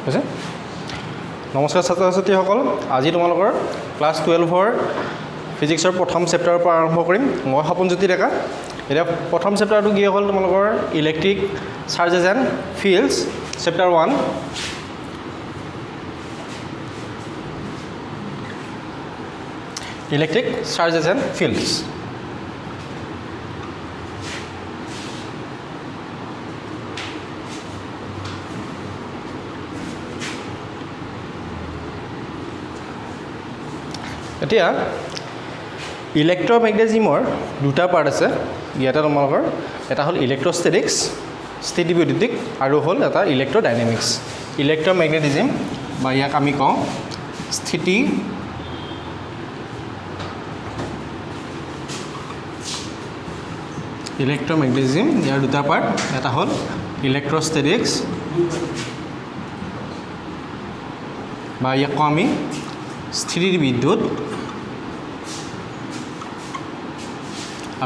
হৈছে নমস্কাৰ ছাত্ৰ ছাত্ৰীসকল আজি তোমালোকৰ ক্লাছ 12ৰ ফিজিক্সৰ প্ৰথম চেপ্টাৰৰ পৰা আৰম্ভ কৰিম মই সপনজ্যোতি ডেকা এতিয়া প্ৰথম চেপ্টাৰটো কি হ'ল তোমালোকৰ electric charges and fields chapter 1 electric charges and fields এতিয়া ইলেক্ট্ৰমেগনেটিজমৰ দুটা পাৰ্ট আছে ইয়াতে তোমালোকৰ এটা হ'ল ইলেক্ট্ৰষ্টেটিক্স স্থিতিবৈদ্যুতিক আৰু হ'ল এটা ইলেক্ট্ৰডাইনামিক্স ইলেক্ট্ৰমেগনেটিজম বা ইয়াক আমি কওঁ স্থিতি ইলেক্ট্ৰমেগনেটিজম ইয়াৰ দুটা পাৰ্ট এটা হ'ল ইলেক্ট্ৰষ্টেটিক্স বা ইয়াক কওঁ আমি স্থিতিবিদ্যুৎ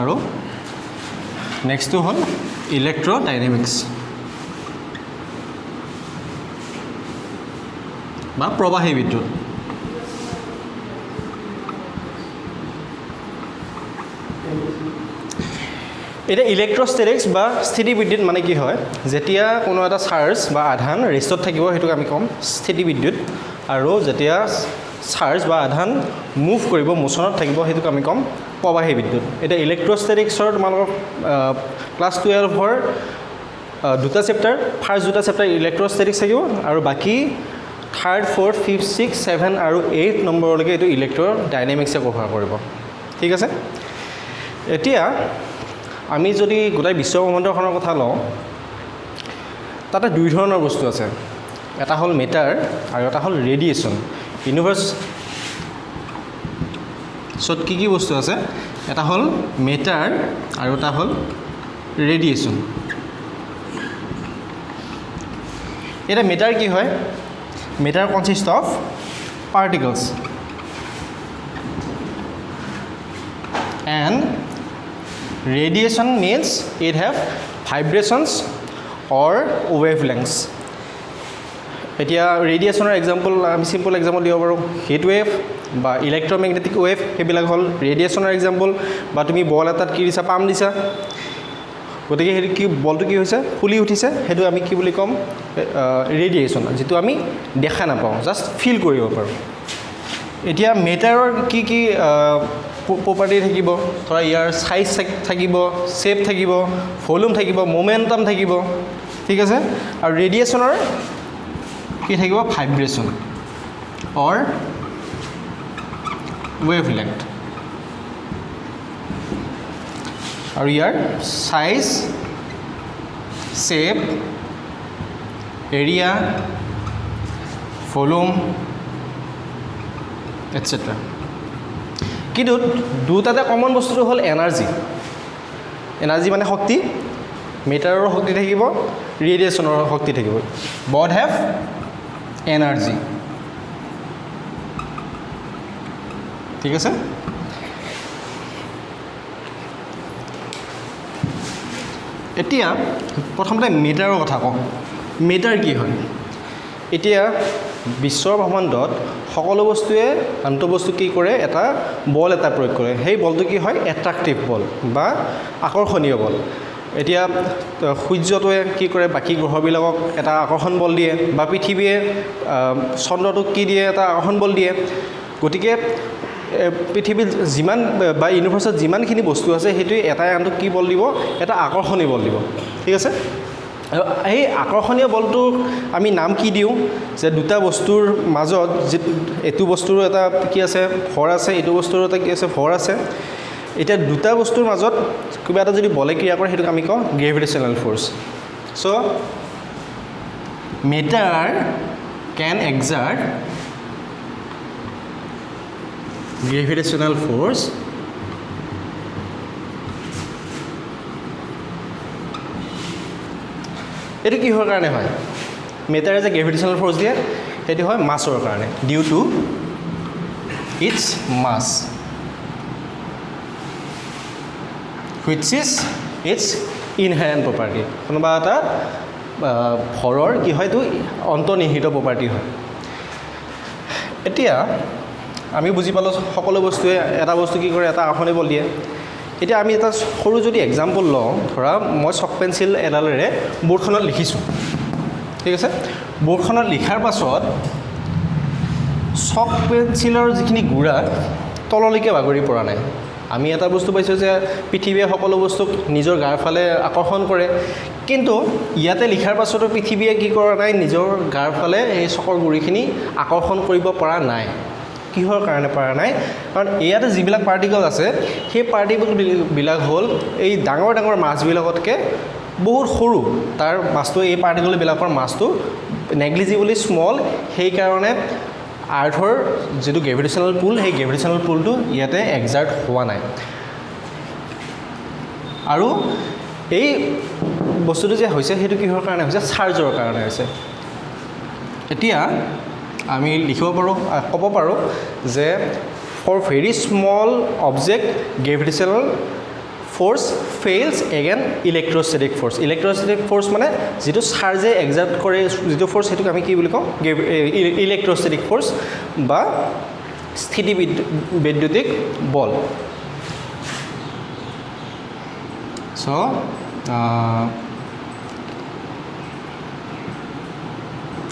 আৰু নেক্সটটো হ'ল ইলেক্ট্ৰডাইনামিক্স বা প্ৰবাহী বিদ্যুৎ এতিয়া ইলেক্ট্ৰষ্টেটিক্স বা স্থিতিবিদ্যুৎ মানে কি হয় যেতিয়া কোনো এটা চাৰ্জ বা আধান ৰেষ্টত থাকিব সেইটোক আমি ক'ম স্থিতিবিদ্যুৎ আৰু যেতিয়া চাৰ্জ বা আধান মুভ কৰিব মোচনত থাকিব সেইটোক আমি ক'ম প্ৰবাহী বিদ্যুৎ এতিয়া ইলেক্ট্ৰষ্টেটিক্সৰ তোমালোকৰ ক্লাছ 12ৰ দুটা চেপ্টাৰ ফাৰ্ষ্ট দুটা চেপ্টাৰ ইলেক্ট্ৰষ্টেটিক্স থাকিব আৰু বাকী 3rd 4th 5th 6th 7th আৰু 8th নম্বৰলৈকে এইটো ইলেক্ট্ৰডাইনামিক্সে কভাৰ কৰিব ঠিক আছে এতিয়া আমি যদি গোটেই বিশ্বব্ৰহ্মাণ্ডখনৰ কথা লওঁ তাতে দুই ধৰণৰ বস্তু আছে এটা হ'ল মেটাৰ আৰু এটা হ'ল ৰেডিয়েশ্যন ইউনিভাৰ্ছত কি বস্তু আছে এটা হ'ল মেটাৰ আৰু এটা হ'ল ৰেডিয়েশ্যন এটা মেটাৰ কি হয় matter consist of particles and radiation means it have vibrations or wavelengths এতিয়া ৰেডিয়েশ্যনৰ এক্সাম্পল আমি সিম্পল এক্সাম্পল দিব পাৰোঁ হিট ৱেভ বা ইলেক্ট্ৰমেগনেটিক ৱেভ সেইবিলাক হ'ল ৰেডিয়েশ্যনৰ এক্সাম্পল বা তুমি বল এটাত কি দিছা পাম দিছা গতিকে সেইটো কি বলটো কি হৈছে ফুলি উঠিছে সেইটো আমি কি বুলি ক'ম ৰেডিয়েশ্যন যিটো আমি দেখা নাপাওঁ জাষ্ট ফিল কৰিব পাৰোঁ এতিয়া মেটাৰৰ কি কি প্ৰপাৰ্টি থাকিব ধৰা ইয়াৰ সাইজ থাকিব শেপ থাকিব ভলিউম থাকিব মোমেন্টাম থাকিব ঠিক আছে আৰু ৰেডিয়েশ্যনৰ কি থাকিব ভাইব্ৰেশ্যন অৰ ৱেভলেংথ আৰু ইয়াৰ সাইজ শেপ এৰিয়া ভলিউম এটসেট্ৰা কিন্তু দুটাতে কমন বস্তুটো হ'ল এনাৰ্জি মানে শক্তি মেটাৰৰ শক্তি থাকিব ৰেডিয়েশ্যনৰ শক্তি থাকিব বথ হেভ এনাৰ্জি ঠিক আছে এতিয়া প্ৰথমতে মেটাৰৰ কথা কওঁ মেটাৰ কি হয় এতিয়া বিশ্বৰ ব্ৰহ্মাণ্ডত সকলো বস্তুৱে আনটো বস্তু কি কৰে এটা বল এটা প্ৰয়োগ কৰে সেই বলটো কি হয় এট্ৰাক্টিভ বল বা আকৰ্ষণীয় বল এতিয়া সূৰ্যটোৱে কি কৰে বাকী গ্ৰহবিলাকক এটা আকৰ্ষণ বল দিয়ে বা পৃথিৱীয়ে চন্দ্ৰটোক কি দিয়ে এটা আকৰ্ষণ বল দিয়ে গতিকে পৃথিৱীত যিমান বা ইউনিভাৰ্চত যিমানখিনি বস্তু আছে সেইটোৱে এটাই আনটোক কি বল দিব এটা আকৰ্ষণীয় বল দিব ঠিক আছে আৰু এই আকৰ্ষণীয় বলটোক আমি নাম কি দিওঁ যে দুটা বস্তুৰ মাজত এইটো বস্তুৰো এটা কি আছে ভৰ আছে এইটো বস্তুৰো এটা কি আছে ভৰ আছে এতিয়া দুটা বস্তুৰ মাজত কিবা এটা যদি বলে ক্ৰিয়া কৰে সেইটোক আমি কওঁ গ্ৰেভিটেশ্যনেল ফ'ৰ্চ চ' মেটাৰ কেন এক্সাৰ্ট গ্ৰেভিটেশ্যনেল ফ'ৰ্চ এইটো কিহৰ কাৰণে হয় মেটাৰে যে গ্ৰেভিটেশ্যনেল ফ'ৰ্চ দিয়ে সেইটো হয় মাছৰ কাৰণে ডিউ টু ইটছ মাছ which is its inherent property কোনোবা এটা ভৰৰ কি হয় এইটো অন্তৰ্নিহিত প্ৰপাৰ্টি হয় এতিয়া আমি বুজি পালোঁ সকলো বস্তুৱে এটা বস্তু কি কৰে এটা আসনি বল দিয়ে এতিয়া আমি এটা সৰু যদি এক্সাম্পল লওঁ ধৰা মই চক পেঞ্চিল এডালেৰে বৰ্ডখনত লিখিছোঁ ঠিক আছে বৰ্ডখনত লিখাৰ পাছত চক পেঞ্চিলৰ যিখিনি গুড়া তললৈকে বাগৰি পৰা নাই আমি এটা বস্তু পাইছোঁ যে পৃথিৱীয়ে সকলো বস্তুক নিজৰ গাৰ ফালে আকৰ্ষণ কৰে কিন্তু ইয়াতে লিখাৰ পাছতো পৃথিৱীয়ে কি কৰা নাই নিজৰ গাৰ ফালে এই চকৰ গুড়িখিনি আকৰ্ষণ কৰিব পৰা নাই কিহৰ কাৰণে পৰা নাই কাৰণ ইয়াতে যিবিলাক পাৰ্টিকল আছে সেই পাৰ্টিকলবিলাক হ'ল এই ডাঙৰ ডাঙৰ মাছবিলাকতকৈ বহুত সৰু তাৰ মাছটো এই পাৰ্টিকলবিলাকৰ মাছটো নেগলিজিবলি স্মল সেইকাৰণে আৰ্থৰ যিটো গ্ৰেভিটেশ্যনেল পুল সেই গ্ৰেভিটেশ্যনেল পুলটো ইয়াতে এক্সাৰ্ট হোৱা নাই আৰু এই বস্তুটো যে হৈছে সেইটো কিহৰ কাৰণে হৈছে চাৰ্জৰ কাৰণে হৈছে এতিয়া আমি লিখিব পাৰোঁ ক'ব পাৰোঁ যে for very small object gravitational force fails again electrostatic force electrostatic force মানে যিটো চাৰ্জে এক্সাৰ্ট কৰে যিটো ফ'ৰ্চ সেইটোক আমি কি বুলি কওঁ ইলেক্ট্ৰষ্টেটিক ফ'ৰ্চ বা স্থিতি বৈদ্যুতিক বল চ'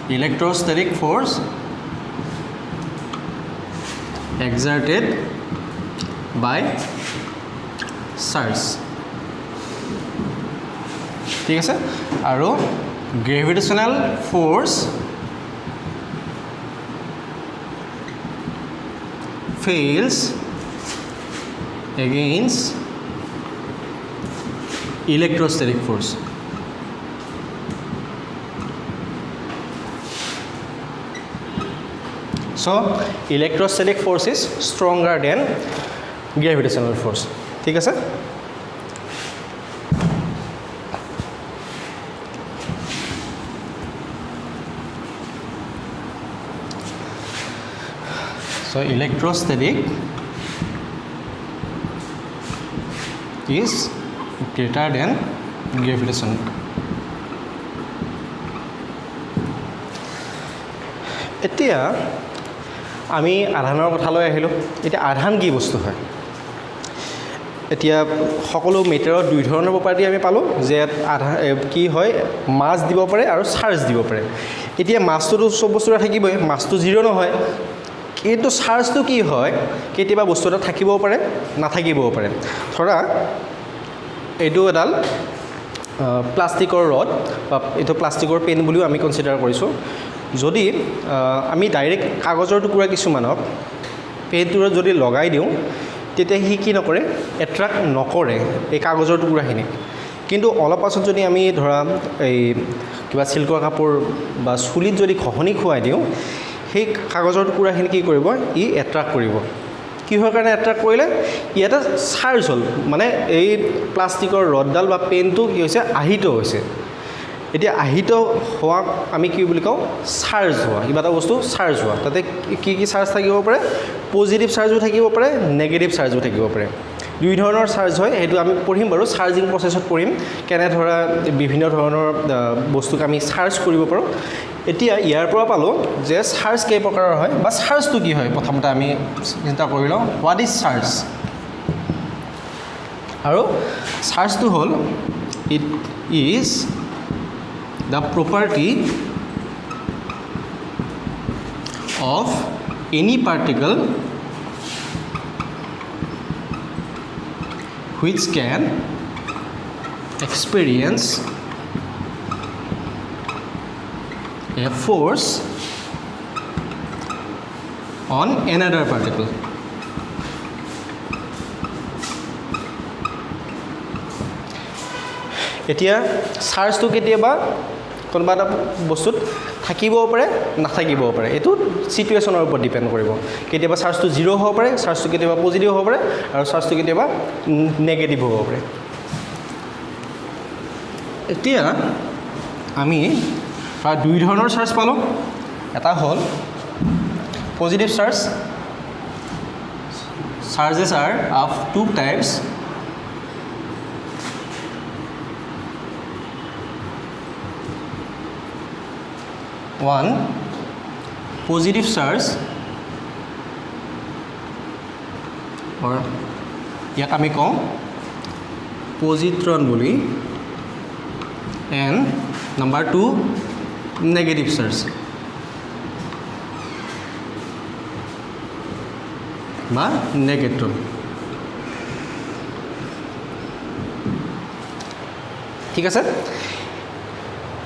electrostatic force exerted by charge ঠিক আছে আৰু gravitational force fails against electrostatic force So, electrostatic force is stronger than gravitational force. ঠিক আছে? So, electrostatic is greater than gravitational. এতিয়া আমি আধানৰ কথালৈ আহিলোঁ এতিয়া আধান কি বস্তু হয় এতিয়া সকলো মেটাৰৰ দুই ধৰণৰ প্ৰপাৰ্টি আমি পালোঁ যে আধান কি হয় মাছ দিব পাৰে আৰু চাৰ্জ দিব পাৰে এতিয়া মাছটোতো চব বস্তুৰে থাকিবই মাছটো জিৰ' নহয় কিন্তু চাৰ্জটো কি হয় কেতিয়াবা বস্তু এটা থাকিবও পাৰে নাথাকিবও পাৰে ধৰা এইটো এডাল প্লাষ্টিকৰ ৰড বা এইটো প্লাষ্টিকৰ পেন বুলিও আমি কনচিডাৰ কৰিছোঁ যদি আমি ডাইৰেক্ট কাগজৰ টুকুৰা কিছুমানক পেনটোৰে যদি লগাই দিওঁ তেতিয়া সি কি নকৰে এট্ৰাক্ট নকৰে এই কাগজৰ টুকুৰাখিনিক কিন্তু অলপ পাছত যদি আমি ধৰা এই কিবা চিল্কৰ কাপোৰ বা চুলিত যদি ঘঁহনি খুৱাই দিওঁ সেই কাগজৰ টুকুৰাখিনি কি কৰিব ই এট্ৰাক্ট কৰিব কিহৰ কাৰণে এট্ৰাক্ট কৰিলে ইয়াতে চাৰ্জ হ'ল মানে এই প্লাষ্টিকৰ ৰডডাল বা পেনটো কি হৈছে আহিত হৈছে এতিয়া আহিত হোৱাক আমি কি বুলি কওঁ চাৰ্জ হোৱা কিবা এটা বস্তু চাৰ্জ হোৱা তাতে কি কি চাৰ্জ থাকিব পাৰে পজিটিভ চাৰ্জো থাকিব পাৰে নেগেটিভ চাৰ্জো থাকিব পাৰে দুই ধৰণৰ চাৰ্জ হয় সেইটো আমি পঢ়িম বাৰু চাৰ্জিং প্ৰচেছত পঢ়িম কেনে ধৰা বিভিন্ন ধৰণৰ বস্তুক আমি চাৰ্জ কৰিব পাৰোঁ এতিয়া ইয়াৰ পৰা পালোঁ যে চাৰ্জ কেই প্ৰকাৰৰ হয় বা চাৰ্জটো কি হয় প্ৰথমতে আমি চিন্তা কৰি লওঁ হোৱাট ইজ চাৰ্জ আৰু চাৰ্জটো হ'ল it is the property of any particle which can experience a force on another particle এতিয়া চাৰ্জটো কেতিয়াবা কোনোবা এটা বস্তুত থাকিবও পাৰে নাথাকিবও পাৰে এইটো চিটুৱেশ্যনৰ ওপৰত ডিপেণ্ড কৰিব কেতিয়াবা চাৰ্জটো জিৰ' হ'ব পাৰে চাৰ্জটো কেতিয়াবা পজিটিভ হ'ব পাৰে আৰু চাৰ্জটো কেতিয়াবা নেগেটিভ হ'ব পাৰে এতিয়া আমি প্ৰায় দুই ধৰণৰ চাৰ্জ পালোঁ এটা হ'ল positive charge charges are of two types one positive charge or ইয়াক আমি কওঁ positron বুলি and number 2 negative charge বা নেগেট্ৰন ঠিক আছে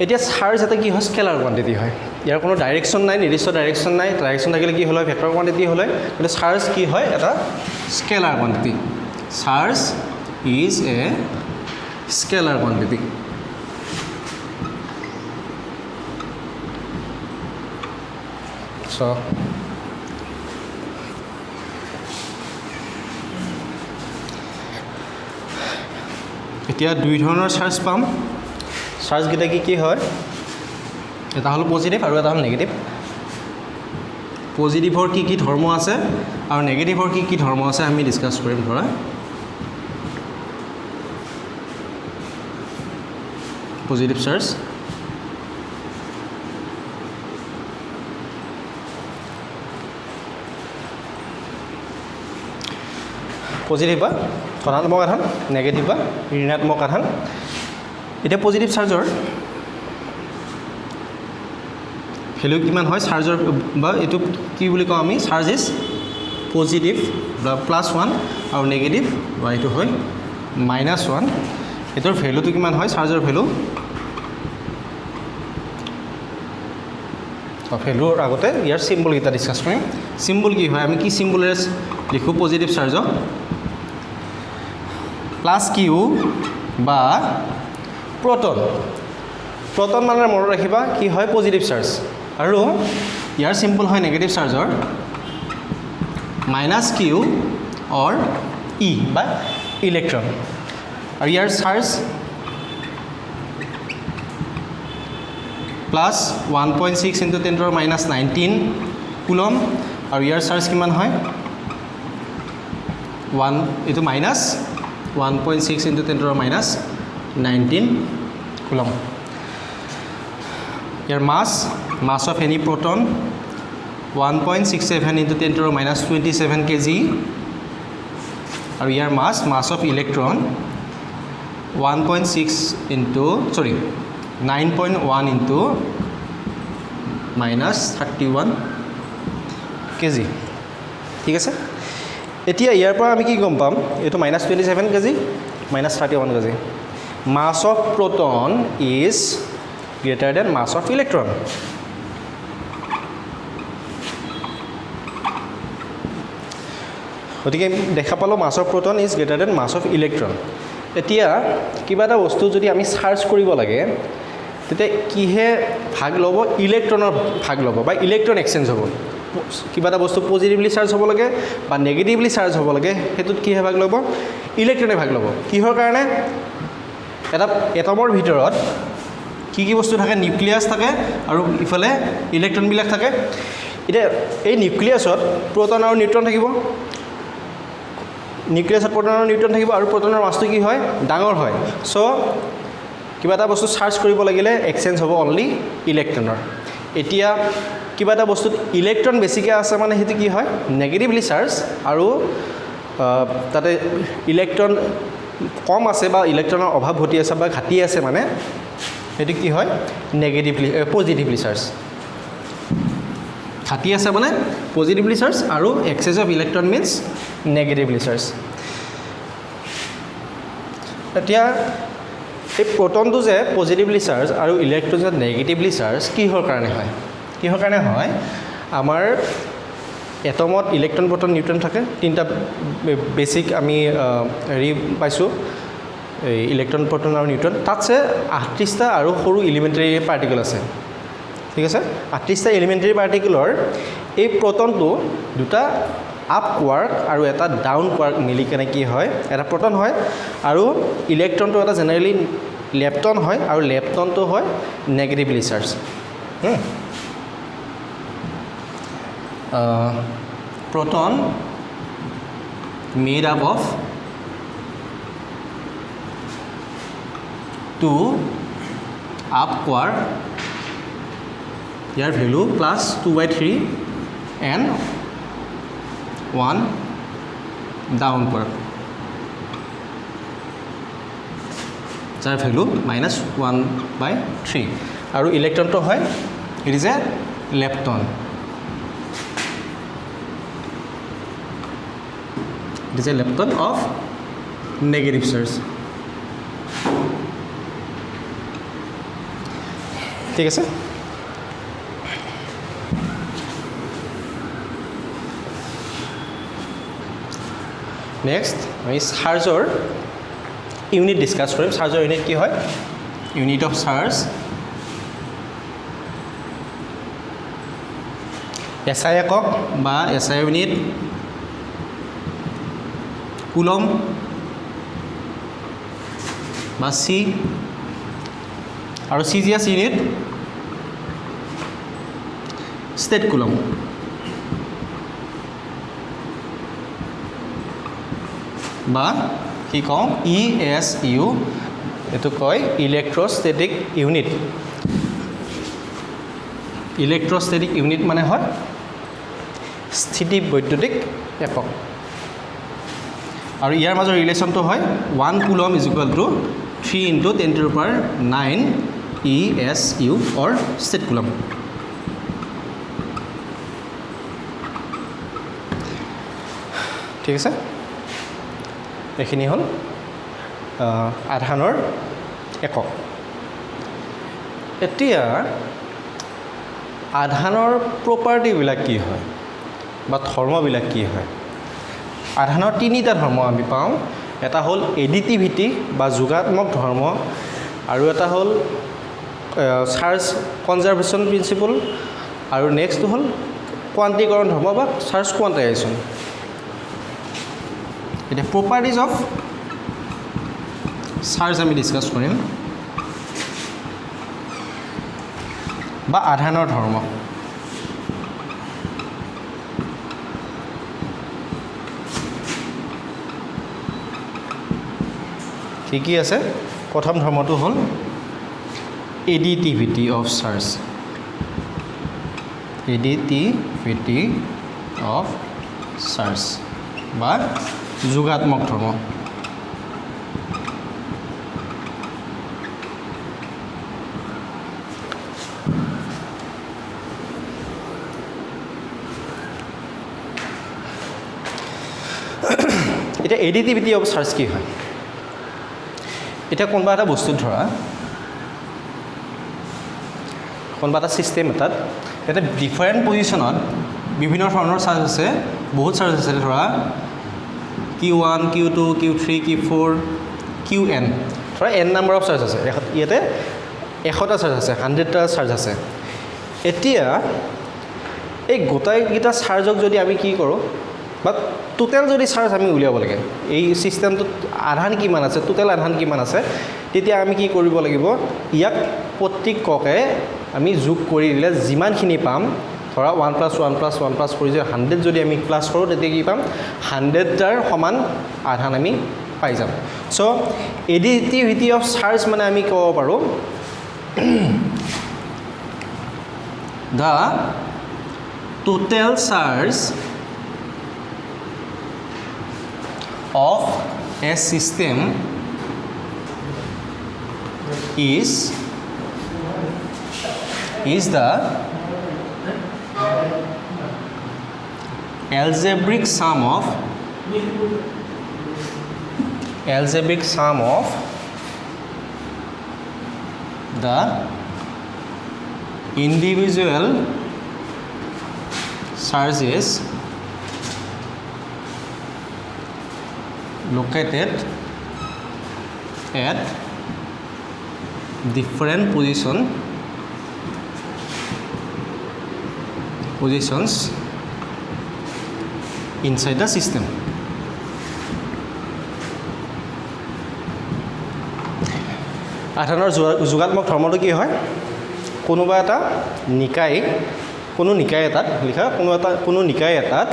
এতিয়া চাৰ্জ এটা কি হয় স্কেলাৰ কোৱান্টিটি হয় ইয়াৰ কোনো ডাইৰেকশ্যন নাই নিৰ্দিষ্ট ডাইৰেকশ্যন নাই ডাইৰেকশ্যন থাকিলে কি হ'লে ভেক্টৰ কোৱান্টিটি হ'লে কিন্তু চাৰ্জ কি হয় এটা scalar quantity charge is a scalar quantity so এতিয়া দুই ধৰণৰ চাৰ্জ পাম চাৰ্জকেইটা কি হয় এটা হ'ল পজিটিভ আৰু এটা হ'ল নেগেটিভ পজিটিভৰ কি ধৰ্ম আছে আৰু নেগেটিভৰ কি ধৰ্ম আছে আমি ডিছকাছ কৰিম ধৰা পজিটিভ চাৰ্জ পজিটিভ বা ধনাত্মক আধান নেগেটিভ বা ঋণাত্মক আধান এতিয়া পজিটিভ চাৰ্জৰ ভ্যালু কিমান হয় চাৰ্জৰ বা এইটো কি বুলি কওঁ আমি চাৰ্জ ইজ পজিটিভ বা +1 আৰু নেগেটিভ বা এইটো হয় -1 এটোৰ ভ্যালুটো কিমান হয় চাৰ্জৰ ভ্যালু ভ্যালুৰ আগতে ইয়াৰ সিম্বল এটা ডিসকাস কৰিম সিম্বল কি হয় আমি কি সিম্বলেৰে লিখো পজিটিভ চাৰ্জক +q বা proton proton মানে মনত ৰাখিবা কি হয় পজিটিভ চাৰ্জ আৰু ইয়াৰ সিম্বল হয় নেগেটিভ চাৰ্জৰ -q or e বা ইলেক্ট্ৰন আৰু ইয়াৰ চাৰ্জ +1.6 × 10⁻19 কুলম আৰু ইয়াৰ চাৰ্জ কিমান হয় 1 এটো -1.6 × 10⁻19 coulomb year mass of any proton 1.67 × 10⁻27 kg আৰু ইয়াৰ mass of electron 9.1 × -31 kg ঠিক আছে এতিয়া ইয়াৰ পৰা আমি কি গম পাম এটো -27 kg -31 kg mass of proton is greater than mass of electron গতিকে দেখা পালো mass of proton is greater than mass of electron এতিয়া কিবা এটা বস্তু যদি আমি চাৰ্জ কৰিব লাগে তেতিয়া কিহে ভাগ ল'ব ইলেক্ট্ৰনৰ ভাগ ল'ব বা ইলেক্ট্ৰন এক্সচেঞ্জ হ'ব কিবা এটা বস্তু পজিটিভলি চাৰ্জ হ'ব লাগে বা নেগেটিভলি চাৰ্জ হ'ব লাগে হেতুত কিহে ভাগ ল'ব ইলেক্ট্ৰনে ভাগ ল'ব কিহৰ কাৰণে এটা এটমৰ ভিতৰত কি বস্তু থাকে নিউক্লিয়াছ থাকে আৰু ইফালে ইলেক্ট্ৰনবিলাক থাকে এটা এই নিউক্লিয়াছত প্ৰটন আৰু নিউট্ৰন থাকিব নিউক্লিয়াছত প্ৰটন আৰু নিউট্ৰন থাকিব আৰু প্ৰটনৰ মাছটো কি হয় ডাঙৰ হয় সো কিবা এটা বস্তু চাৰ্জ কৰিব লাগিলে এক্সচেঞ্জ হ'ব অনলি ইলেক্ট্ৰনৰ এতিয়া কিবা এটা বস্তুত ইলেক্ট্ৰন বেছিকৈ আছে মানে হেতু কি হয় নেগেটিভলি চাৰ্জ আৰু তাতে ইলেক্ট্ৰন কম আছে বা ইলেক্ট্ৰনৰ অভাৱ ঘটি আছে বা ঘাটি আছে মানে হেতু কি হয় নেগেটিভলি পজিটিভলি চাৰ্জ ঘাটি আছে মানে পজিটিভলি চাৰ্জ আৰু access of electron means negatively charge এতিয়া এই প্ৰটনটো যে পজিটিভলি চাৰ্জ আৰু ইলেক্ট্ৰন যে নেগেটিভলি চাৰ্জ কিহৰ কাৰণে হয় আমাৰ এটমত ইলেক্ট্ৰন প্ৰটন নিউট্ৰন থাকে তিনটা বেসিক আমি হেৰি পাইছো ইলেক্ট্ৰন প্ৰটন আৰু নিউট্ৰন তাতছে 38টা আৰু সৰু এলিমেন্টাৰী পাৰ্টিকল আছে ঠিক আছে 38টা এলিমেন্টাৰী পাৰ্টিকলৰ এই প্ৰটনটো দুটা আপ কোয়াৰ্ক আৰু এটা ডাউন কোয়াৰ্ক মিলি কেনে কি হয় এটা প্ৰটন হয় আৰু ইলেক্ট্ৰনটো এটা জেনাৰেলি লেপটন হয় আৰু লেপটনটো হয় negatively charge proton made up of two up quark year value plus 2/3 and 1 down কৰা যাৰ ভেলু -1/3 আৰু ইলেক্ট্ৰনটো হয় it is a lepton it is a lepton of negative charge ঠিক আছে নেক্সট আমি চাৰ্জৰ ইউনিট ডিসকাস কৰিম চাৰ্জৰ ইউনিট কি হয় ইউনিট অফ চাৰ্জ এসআই একক বা এসআই ইউনিট কুলম বা সি আৰু সিজিএস ইউনিট স্টেট কুলম বা কি কওঁ ইএসইউ এটো কয় ইলেক্ট্ৰষ্টেটিক ইউনিট ইলেক্ট্ৰষ্টেটিক ইউনিট মানে হয় স্থিতি বৈদ্যুতিক একক আৰু ইয়াৰ মাজৰ ৰিলেশ্যনটো হয় 1 coulomb is equal to 3 × 10⁹ ESU or statcoulomb ঠিক আছে এইখিনি হ'ল আধানৰ একক এতিয়া আধানৰ প্ৰপাৰ্টিবিলাক কি হয় বা ধৰ্মবিলাক কি হয় আধানৰ তিনিটা ধৰ্ম আমি পাওঁ এটা হ'ল এডিটিভিটি বা যোগাত্মক ধৰ্ম আৰু এটা হ'ল চাৰ্জ কনজাৰ্ভেশ্যন প্ৰিন্সিপল আৰু নেক্সট হ'ল কোৱান্টিকৰণ ধৰ্ম বা চাৰ্জ কোৱান্টাইজেশ্যন এতিয়া প্ৰপাৰ্টিজ অফ চাৰ্জ আমি ডিসকাস কৰিম বা আধানৰ ধৰ্ম কি আছে প্ৰথম ধৰ্মটো হ'ল এডিটিভিটি অফ চাৰ্জ এডিটিভিটি অফ চাৰ্জ বা যোগাত্মক ধৰ্ম এটা এডিটিভিটি অফ চাৰ্জ কি হয় এটা কোনবা এটা বস্তু ধৰা কোনবা এটা সিস্টেম এটাত এটা ডিফাৰেন্ট পজিশনত বিভিন্ন ধৰণৰ চাৰ্জ আছে বহুত চাৰ্জ আছে ধৰা Q1 Q2 Q3 Q4 Qn ধৰা n নাম্বাৰ অফ চাৰ্জ আছে ইয়াতে 100টা চাৰ্জ আছে 100টা চাৰ্জ আছে এতিয়া এই গোটাইকেইটা চাৰ্জক যদি আমি কি কৰোঁ বা টোটেল যদি চাৰ্জ আমি উলিয়াব লাগে এই সিস্টেমটোত আধান কিমান আছে টোটেল আধান কিমান আছে তেতিয়া আমি কি কৰিব লাগিব ইয়াক প্ৰত্যেককে আমি যোগ কৰি দিলে যিমানখিনি পাম ধৰা 1 + 1 + 1 + কৰি যে 100 যদি আমি প্লাস কৰোঁ তেতিয়া কি পাম 100টাৰ সমান আধান আমি পাই যাম সো এডিটিভিটি অফ চাৰ্জ মানে আমি ক'ব পাৰোঁ the total charge of a system is the algebraic sum of the individual charges located at different positions inside the system. আধানৰ যোগাত্মক ধৰ্মটো কি হয় কোনোবা এটা নিকায় কোনো নিকায় এটাত লিখা কোনো নিকায় এটাত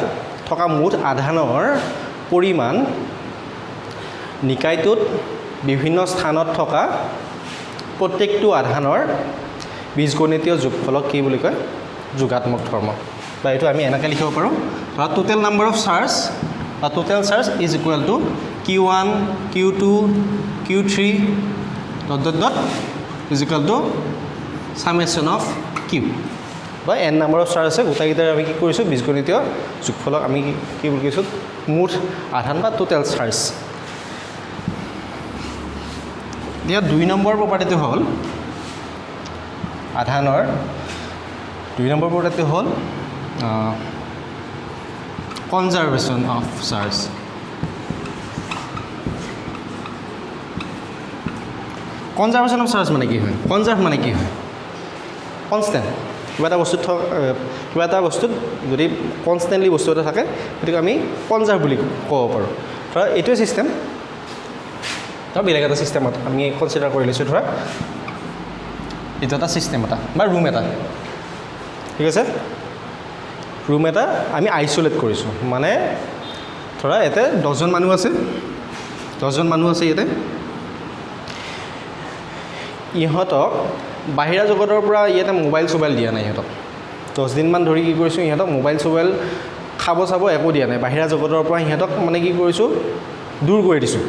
থকা মুঠ আধানৰ পৰিমাণ নিকায়টোত বিভিন্ন স্থানত থকা প্ৰত্যেকটো আধানৰ বীজগণিতীয় যোগফলক কি বুলি কয় যোগাত্মক ধৰ্ম বা এইটো আমি এনেকৈ লিখিব পাৰোঁ ধৰা টোটেল নাম্বাৰ অফ চাৰ্জ বা total charge is equal to Q1 Q2 Q3 dot dot dot is equal to summation of Q বা n নাম্বাৰ অফ চাৰ্জ আছে গোটেইকেইটাৰ আমি কি কৰিছোঁ বীজগণিতীয় যোগফলক আমি কি বুলি কৈছোঁ মুঠ আধান বা টোটেল চাৰ্জ এতিয়া 2 নম্বৰ প্ৰপাৰ্টিটো হ'ল আধানৰ 2 নম্বৰ প্ৰপাৰ্টিটো হ'ল conservation of charge conservation of charge মানে কি হয় কনজাৰ্ভ মানে কি হয় কনষ্টেণ্ট কিবা এটা বস্তুত যদি কনষ্টেণ্টলি বস্তু এটা থাকে গতিকে আমি কনজাৰ্ভ বুলি ক'ব পাৰোঁ ধৰা এইটোৱে ছিষ্টেম ধৰা বেলেগ এটা ছিষ্টেমত আমি কনচিডাৰ কৰি লৈছোঁ ধৰা এইটো এটা ছিষ্টেম এটা বা ৰুম এটা ঠিক আছে ৰুম এটা আমি আইচলেট কৰিছোঁ মানে ধৰা ইয়াতে 10জন মানুহ আছে ইয়াতে ইহঁতক বাহিৰা জগতৰ পৰা ইয়াতে মোবাইল চোবাইল দিয়া নাই ইহঁতক 10 দিনমান ধৰি কি কৰিছোঁ ইহঁতক মোবাইল চোবাইল খাব চাব একো দিয়া নাই বাহিৰা জগতৰ পৰা ইহঁতক মানে কি কৰিছোঁ দূৰ কৰি দিছোঁ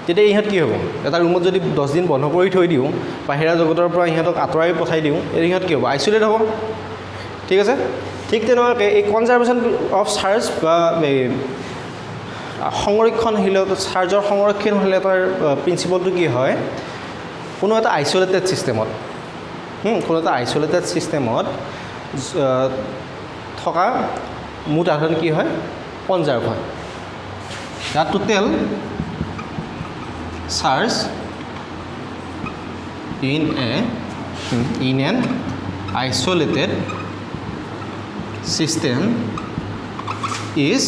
তেতিয়া ইহঁত কি হ'ব এটা ৰুমত যদি 10 দিন বন্ধ কৰি থৈ দিওঁ বাহিৰা জগতৰ পৰা ইহঁতক আঁতৰাই পঠাই দিওঁ ইহঁত কি হ'ব আইচলেট হ'ব ঠিক আছে ঠিক তেনেকুৱাকৈ এই কনজাৰ্ভেশ্যন অফ চাৰ্জ বা সংৰক্ষণশীলতা চাৰ্জৰ সংৰক্ষণশীলতাৰ প্ৰিন্সিপলটো কি হয় কোনো এটা আইচলেটেড ছিষ্টেমত থকা মুঠ আধান কি হয় কনজাৰ্ভ হয় the total charge in an isolated system is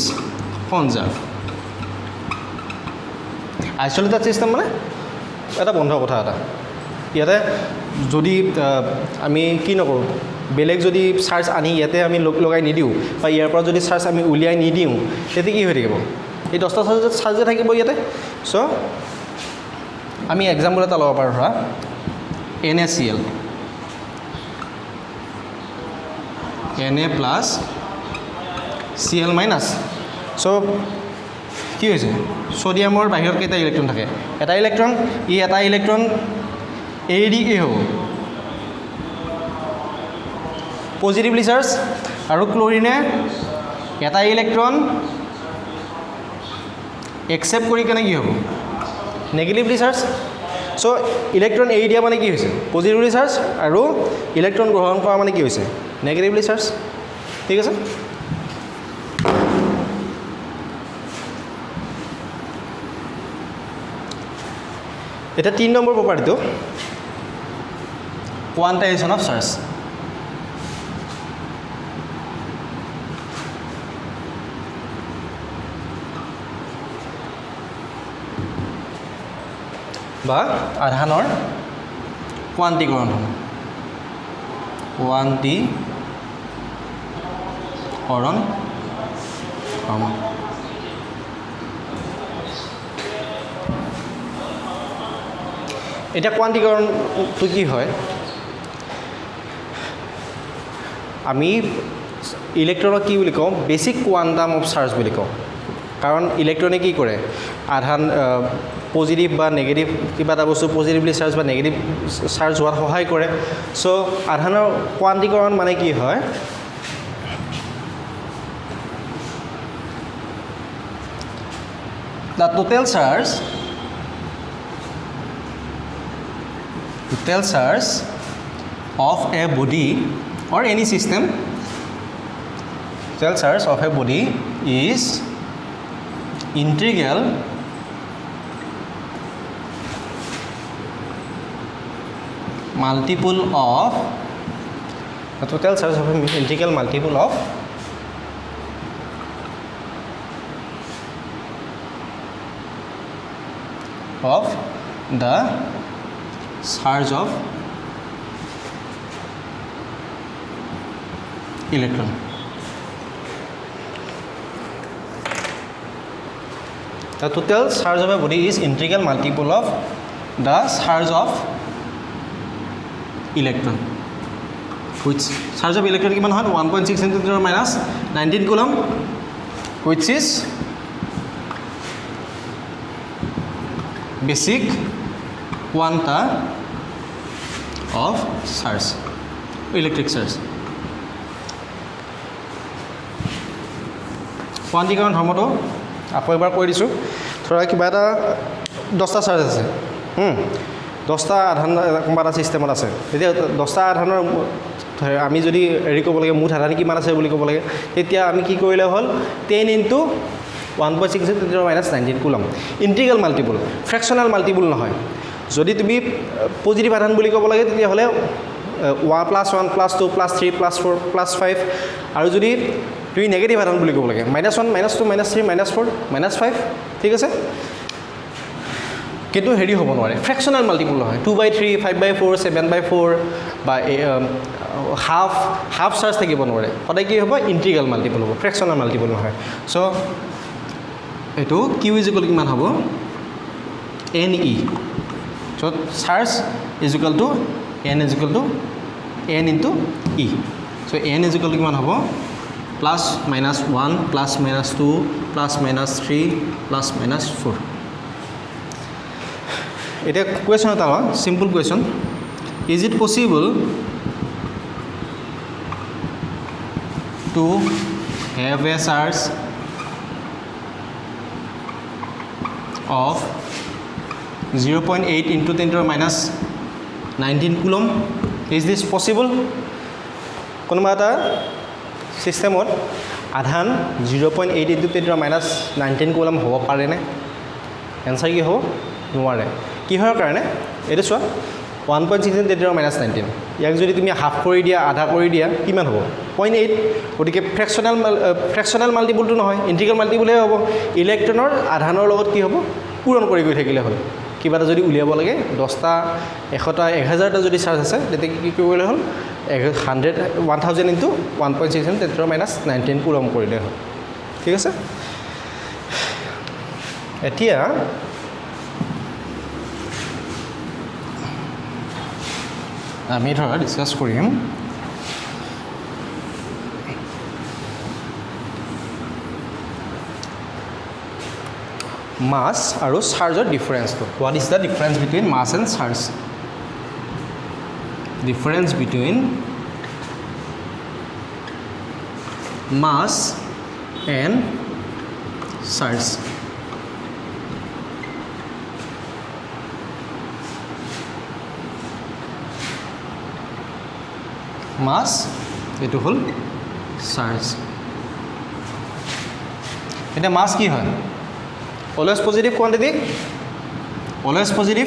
conserved isolated system মানে এটা বন্ধ কথা এটা ইয়াতে যদি আমি কি নকৰোঁ বেলেগ যদি চাৰ্জ আনি ইয়াতে আমি লগাই নিদিওঁ বা ইয়াৰ পৰা যদি চাৰ্জ আমি উলিয়াই নিদিওঁ তেতিয়া কি হৈ থাকিব এই 10টা চাৰ্জ থাকিব ইয়াতে চ' আমি এক্সাম্পল এটা ল'ব পাৰোঁ ধৰা NaCl Na plus Cl minus so' কি হৈছে ছ'ডিয়ামৰ বাহিৰত কেইটা ইলেক্ট্ৰন থাকে এটা ইলেক্ট্ৰন এৰি দি কি হ'ব পজিটিভলি চাৰ্জ আৰু ক্লৰিনে এটা ইলেক্ট্ৰন একচেপ্ট কৰি কেনে কি হ'ব নেগেটিভলি চাৰ্জ চ' ইলেক্ট্ৰন এৰি দিয়া মানে কি হৈছে পজিটিভলি চাৰ্জ আৰু ইলেক্ট্ৰন গ্ৰহণ কৰা মানে কি হৈছে নেগেটিভলি চাৰ্জ ঠিক আছে এটা 3 নম্বৰ প্ৰপাৰ্টিটো কোৱান্টাইজেশ্যন অফ চাৰ্জ বা আধানৰ কোৱান্টিকৰণ এতিয়া কোৱান্টিকৰণটো কি হয় আমি ইলেক্ট্ৰনক কি বুলি কওঁ বেছিক কোৱান্টাম অফ চাৰ্জ বুলি কওঁ কাৰণ ইলেক্ট্ৰনে কি কৰে আধান পজিটিভ বা নেগেটিভ কিবা এটা বস্তু পজিটিভলি চাৰ্জ বা নেগেটিভ চাৰ্জ হোৱাত সহায় কৰে চ' আধানৰ কোৱান্টিকৰণ মানে কি হয় the total charge of a body or any system total charge of a body is integral multiple of the total charge of an integral multiple of the charge of electron. The total charge of a body is integral multiple of the charge of electron. Which charge of electron kiman hoy 1.6 × 10⁻19 coulomb, which is basic quanta of charge, electric charge. কোৱান্টিকৰণ ধৰ্মটো আকৌ এবাৰ কৈ দিছোঁ ধৰা কিবা এটা 10টা charge আছে 10টা আধান কোনোবা এটা ছিষ্টেমত আছে তেতিয়া 10টা আধানৰ আমি যদি হেৰি ক'ব লাগে মুঠ আধান কিমান আছে বুলি ক'ব লাগে তেতিয়া আমি কি কৰিলে হ'ল 10 × 1.6 × 10⁻19 কুলম ইণ্টিগ্ৰেল মাল্টিপল ফ্ৰেকশ্যনেল মাল্টিপল নহয় যদি তুমি পজিটিভ আধান বুলি ক'ব লাগে তেতিয়াহ'লে 1 + 1 + 2 + 3 + 4 + 5 আৰু যদি তুমি নেগেটিভ আধান বুলি ক'ব লাগে -1 -2 -3 -4 -5 ঠিক আছে কিন্তু হেৰি হ'ব নোৱাৰে ফ্ৰেকশ্যনেল মাল্টিপল নহয় 2/3 5/4 7/4 বা হাফ চাৰ্জ থাকিব নোৱাৰে সদায় কি হ'ব ইণ্টিগ্ৰেল মাল্টিপল হ'ব ফ্ৰেকশ্যনেল মাল্টিপল নহয় চ' এইটো কিউ ইজ ইকুৱেল কিমান হ'ব NE so' charge is equal two N is equal two N × E so' N is equal two কিমান হ'ব +-1 +-2 +-3 +-4 এতিয়া কুৱেশ্যন এটা হয় simple question is it possible to have a charge of 0.8 × 10⁻19 coulomb is this possible কোনোবা এটা ছিষ্টেমত আধান 0.8 × 10⁻19 coulomb হ'ব পাৰেনে এনচাৰ কি হ'ব নোৱাৰে কিহৰ কাৰণে এইটো চোৱা 1.6 × 10⁻19 ইয়াক যদি তুমি হাফ কৰি দিয়া আধা কৰি দিয়া কিমান হ'ব 0.8 গতিকে ফ্ৰেকশ্যনেল মাল্টিপলটো নহয় ইণ্টিগ্ৰেল মাল্টিপলহে হ'ব ইলেক্ট্ৰনৰ আধানৰ লগত কি হ'ব পূৰণ কৰি গৈ থাকিলে হ'ল কিবা এটা যদি উলিয়াব লাগে 10টা 100টা 1000টা যদি চাৰ্জ আছে তেতিয়া কি কৰিলে হ'ল 1000 × 1.6 × 10⁻19 কুলম কৰিলে হ'ল ঠিক আছে এতিয়া আমি ধৰা ডিছকাছ কৰিম মাছ আৰু চাৰ্জৰ ডিফাৰেঞ্চটো what is the difference between mass and charge difference between mass and charge mass এইটো হ'ল চাৰ্জ এতিয়া মাছ কি হয় always positive quantity always positive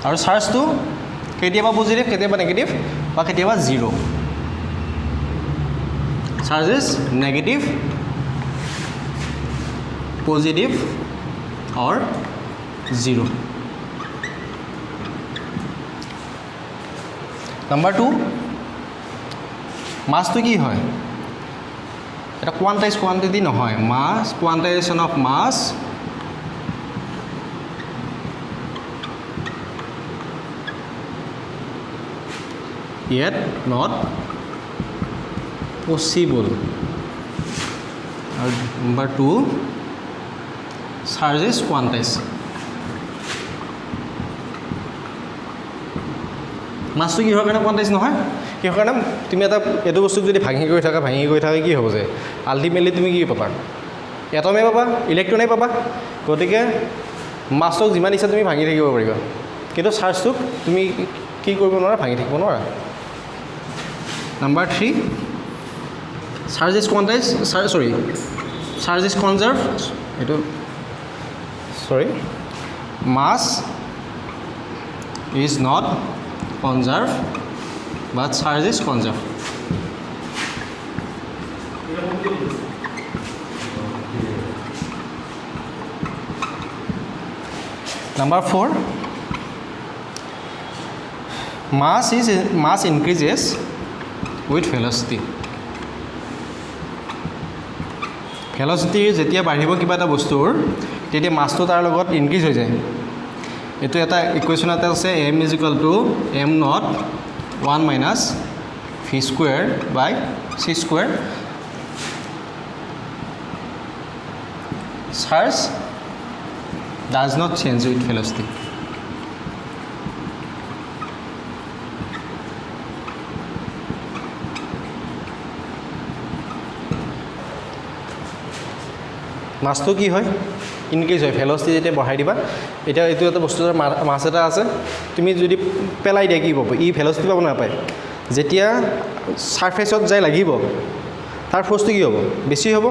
আৰু চাৰ্জটো কেতিয়াবা পজিটিভ কেতিয়াবা নেগেটিভ বা কেতিয়াবা 0 charge is negative positive or 0 number 2 মাছটো কি হয় এটা কোৱান্টাইজ কোৱান্টিটি নহয় mass quantization of mass yet not possible and number 2 charge is quantized মাছটো কিহৰ কাৰণে কোৱান্টাইজ নহয় কিহৰ কাৰণে তুমি এটা এইটো বস্তু যদি ভাঙি গৈ থাকে কি হ'ব যে আল্টিমেটলি তুমি কি পাবা এটমে পাবা ইলেক্ট্ৰনে পাবা গতিকে মাছক যিমান ইচ্ছা তুমি ভাঙি থাকিব পাৰিবা কিন্তু চাৰ্জটোক তুমি কি কৰিব নোৱাৰা ভাঙি থাকিব নোৱাৰা number 3 charge is quantized charge is conserve এইটো mass is not conserve but charge is conserve number 4 mass increases with velocity velocity যেতিয়া বাঢ়িব কিবা এটা বস্তুৰ তেতিয়া মাছটো তাৰ লগত ইনক্ৰিজ হৈ যায় এইটো এটা ইকুৱেশ্যন এটা আছে m = m0 1 minus v square by c square. Charge does not change with velocity. মাছটো কি হয় ইনক্ৰিজ হয় ভেলচিটি যেতিয়া বঢ়াই দিবা এটা এইটো এটা বস্তু মাছ এটা আছে তুমি যদি পেলাই দিয়া কি পাব ই ভেলচিটি পাব নাপায় যেতিয়া সাৰফেসত যাই লাগিব তাৰ ফোৰ্সটো কি হ'ব বেছি হ'ব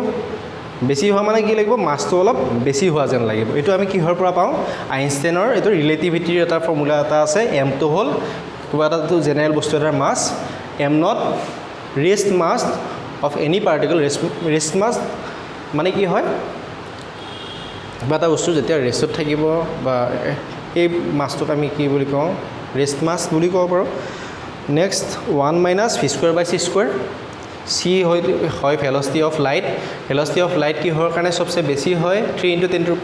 বেছি হোৱা মানে কি লাগিব মাছটো অলপ বেছি হোৱা যেন লাগিব এইটো আমি কিহৰ পৰা পাওঁ আইনষ্টাইনৰ এইটো ৰিলেটিভিটিৰ এটা ফৰ্মুলা এটা আছে m টো হ'ল কিবা এটা জেনেৰেল বস্তু এটাৰ mass m0 rest mass of any particle rest mass মানে কি হয় কিবা এটা বস্তু যেতিয়া ৰেষ্টত থাকিব বা এই মাছটোক আমি কি বুলি কওঁ ৰেষ্ট মাছ বুলি ক'ব পাৰোঁ next 1 minus v square by c square c হয় velocity of light velocity of light কি হোৱাৰ কাৰণে সবচে বেছি হয় 3 × 10⁸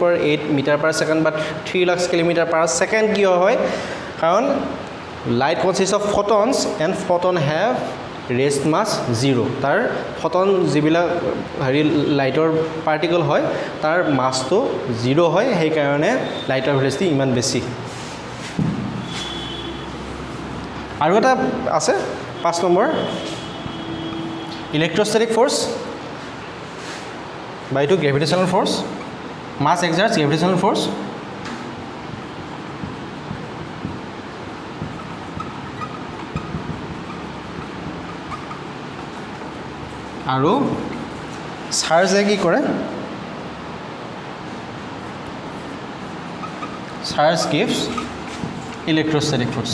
মিটাৰ পাৰ সেকেন্ড বা 3 লাখ কিলোমিটাৰ পাৰ সেকেন্ড কিয় হয় কাৰণ light consist of photons and photon have rest mass 0 তাৰ ফটন যিবিলাক হেৰি লাইটৰ পাৰ্টিকল হয় তাৰ মাছটো 0 হয় সেই কাৰণে লাইটৰ ভেলচিটি ইমান বেছি আৰু এটা আছে 5 নম্বৰ ইলেক্ট্ৰোষ্টেটিক ফোৰ্স বা এইটো গ্ৰেভিটেশনাল ফোৰ্স মাস এক্সাৰ্টস গ্ৰেভিটেশনাল ফোৰ্স আৰু চাৰ্জে কি কৰে চাৰ্জ গিভস ইলেক্ট্ৰোষ্টেটিক ফোৰ্স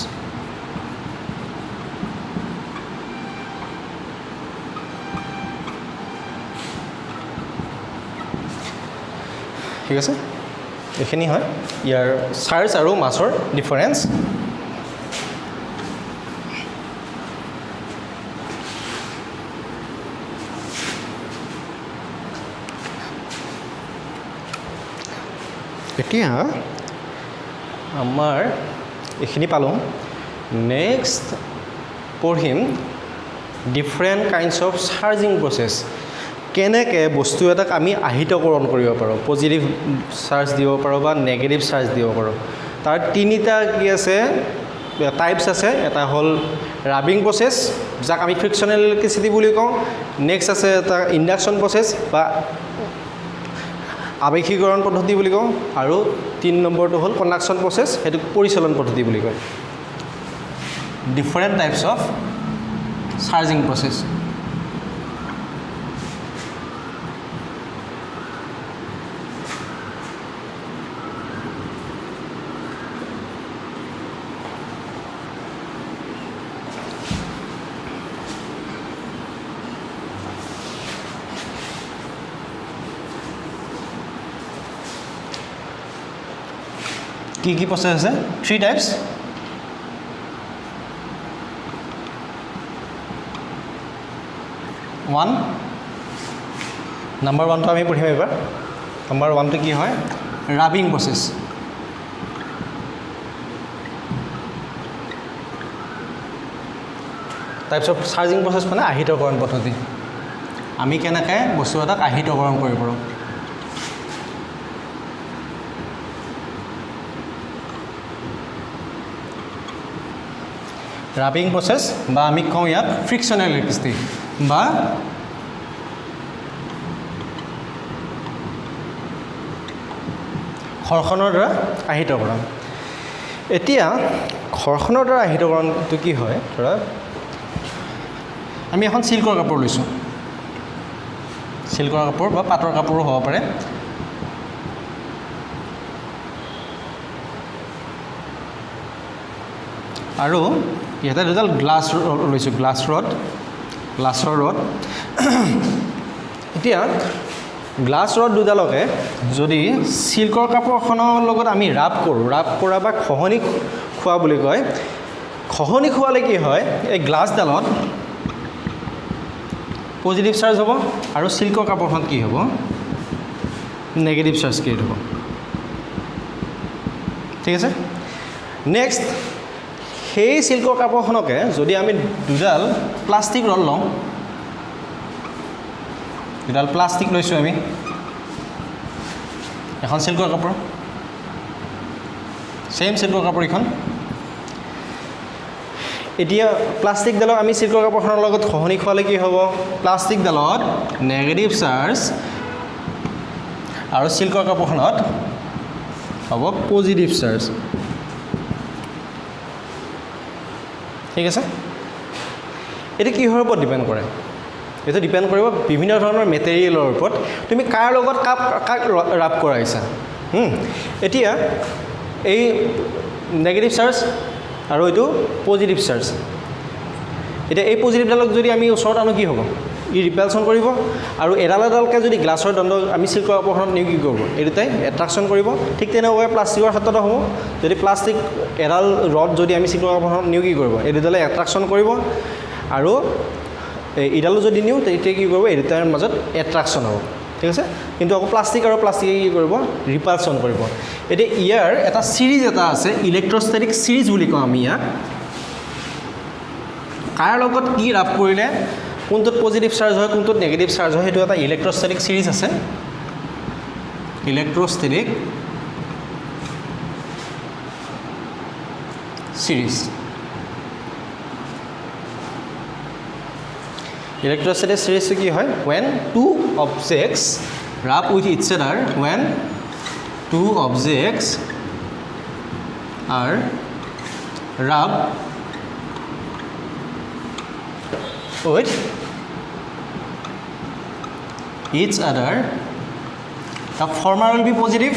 ঠিক আছে এখিনি হয় ইয়াৰ চাৰ্জ আৰু মাছৰ ডিফাৰেন্স এতিয়া আমাৰ এখিনি পালোঁ নেক্সট পঢ়িম different kinds of charging process কেনেকৈ বস্তু এটাক আমি আহিতকৰণ কৰিব পাৰোঁ পজিটিভ চাৰ্জ দিব পাৰোঁ বা নেগেটিভ চাৰ্জ দিব পাৰোঁ তাৰ তিনিটা কি আছে টাইপছ আছে এটা হ'ল ৰাবিং প্ৰচেছ যাক আমি ফ্ৰিকশ্যনেল ইলেক্ট্ৰিচিটি বুলি কওঁ নেক্সট আছে এটা ইণ্ডাকশ্যন প্ৰচেছ বা আবেশীকৰণ পদ্ধতি বুলি কওঁ আৰু 3 নম্বৰটো হ'ল কণ্ডাকশ্যন প্ৰচেছ সেইটো পৰিচালন পদ্ধতি বুলি কয় different types of charging process কি প্ৰচেছ আছে 3 টাইপছ নাম্বাৰ 1 টো আমি পঢ়িম এবাৰ নাম্বাৰ 1 টো কি হয় rubbing process types of charging process মানে আহিতকৰণ পদ্ধতি আমি কেনেকৈ বস্তু এটাক আহিতকৰণ কৰিব পাৰোঁ ৰাবিং প্ৰচেছ বা আমি কওঁ ইয়াত ফ্ৰিকশ্যনেল ইলেক্ট্ৰিচিটি বা ঘৰ্ষণৰ দ্বাৰা আহিতকৰণ এতিয়া ঘৰ্ষণৰ দ্বাৰা আহিতকৰণটো কি হয় ধৰা আমি এখন চিল্কৰ কাপোৰ লৈছোঁ চিল্কৰ কাপোৰ বা পাটৰ কাপোৰো হ'ব পাৰে আৰু ইয়াতে দুডাল গ্লাছ লৈছোঁ গ্লাছৰ ৰড এতিয়া গ্লাছ ৰড দুডালকে যদি চিল্কৰ কাপোৰখনৰ লগত আমি ৰাব কৰা বা খহনি খোৱা বুলি কয় খহনি খোৱালে কি হয় এই গ্লাছডালত পজিটিভ চাৰ্জ হ'ব আৰু চিল্কৰ কাপোৰখন কি হ'ব নেগেটিভ চাৰ্জ ক্ৰিয়েট হ'ব ঠিক আছে নেক্সট সেই চিল্কৰ কাপোৰখনকে যদি আমি দুডাল প্লাষ্টিক ৰড লওঁ, দুডাল প্লাষ্টিক লৈছোঁ আমি, এখন চিল্কৰ কাপোৰ, ছেইম চিল্কৰ কাপোৰ এখন, এতিয়া প্লাষ্টিকডালক আমি চিল্কৰ কাপোৰখনৰ লগত খহনি খোৱালে কি হ'ব, প্লাষ্টিকডালত নেগেটিভ চাৰ্জ আৰু চিল্কৰ কাপোৰখনত হ'ব পজিটিভ চাৰ্জ। ঠিক আছে, এইটো কিহৰ ওপৰত ডিপেণ্ড কৰে, এইটো ডিপেণ্ড কৰিব বিভিন্ন ধৰণৰ মেটেৰিয়েলৰ ওপৰত, তুমি কাৰ লগত কাক ৰাব কৰাইছা। এতিয়া এই নেগেটিভ চাৰ্জ আৰু এইটো পজিটিভ চাৰ্জ, এতিয়া এই পজিটিভডালক যদি আমি ওচৰত আনো কি হ'ব, ই ৰিপালচন কৰিব, আৰু এডাল এডালকৈ যদি গ্লাছৰ দণ্ড আমি চিল্কৰ কাপোৰখনত নিওঁ কি কৰিব, এই দুটাই এট্ৰাকশ্যন কৰিব। ঠিক তেনেকৈ প্লাষ্টিকৰ ক্ষেত্ৰতো হ'ব, যদি প্লাষ্টিক এডাল ৰড যদি আমি চিল্কৰ কাপোৰখনত নিওঁ কি কৰিব, এই দুটালে এট্ৰাকশ্যন কৰিব, আৰু ইডালো যদি নিওঁ তেতিয়া কি কৰিব, এই দুটাৰ মাজত এট্ৰাকশ্যন হ'ব। ঠিক আছে, কিন্তু আকৌ প্লাষ্টিক আৰু প্লাষ্টিকে কি কৰিব, ৰিপালচন কৰিব। এতিয়া ইয়াৰ এটা ছিৰিজ এটা আছে, ইলেক্ট্ৰষ্টেটিক ছিৰিজ বুলি কওঁ আমি ইয়াক, কাৰ লগত কি ৰাব কৰিলে কোনটোত পজিটিভ চাৰ্জ হয় কোনটোত নেগেটিভ চাৰ্জ হয়, সেইটো এটা ইলেক্ট্ৰষ্টেটিক ছিৰিজ আছে, ইলেক্ট্ৰষ্টেটিক ছিৰিজ। ইলেক্ট্ৰষ্টেটিক ছিৰিজটো কি হয়, when two objects rub with each other, when two objects are rub with each other, the former will be positive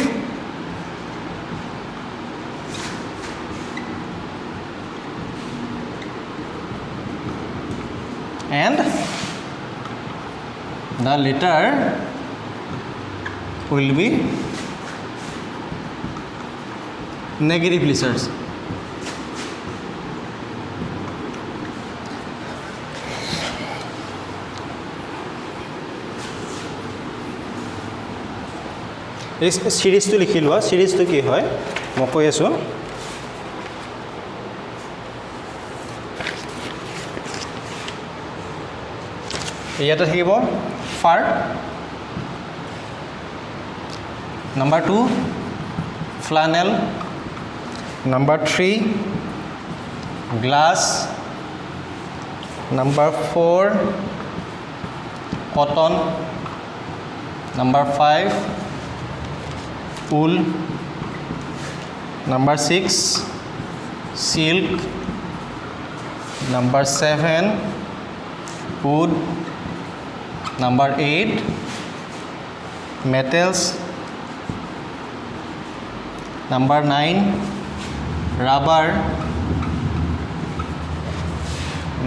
and the latter will be negatively charged. এই ছিৰিজটো লিখি লোৱা, ছিৰিজটো কি হয় মই কৈ আছোঁ, ইয়াতে থাকিব fur, number 2 flannel, number 3 glass, number 4 cotton, number 5 wool, number 6 silk, number 7 wood, number 8 metals, number 9 rubber,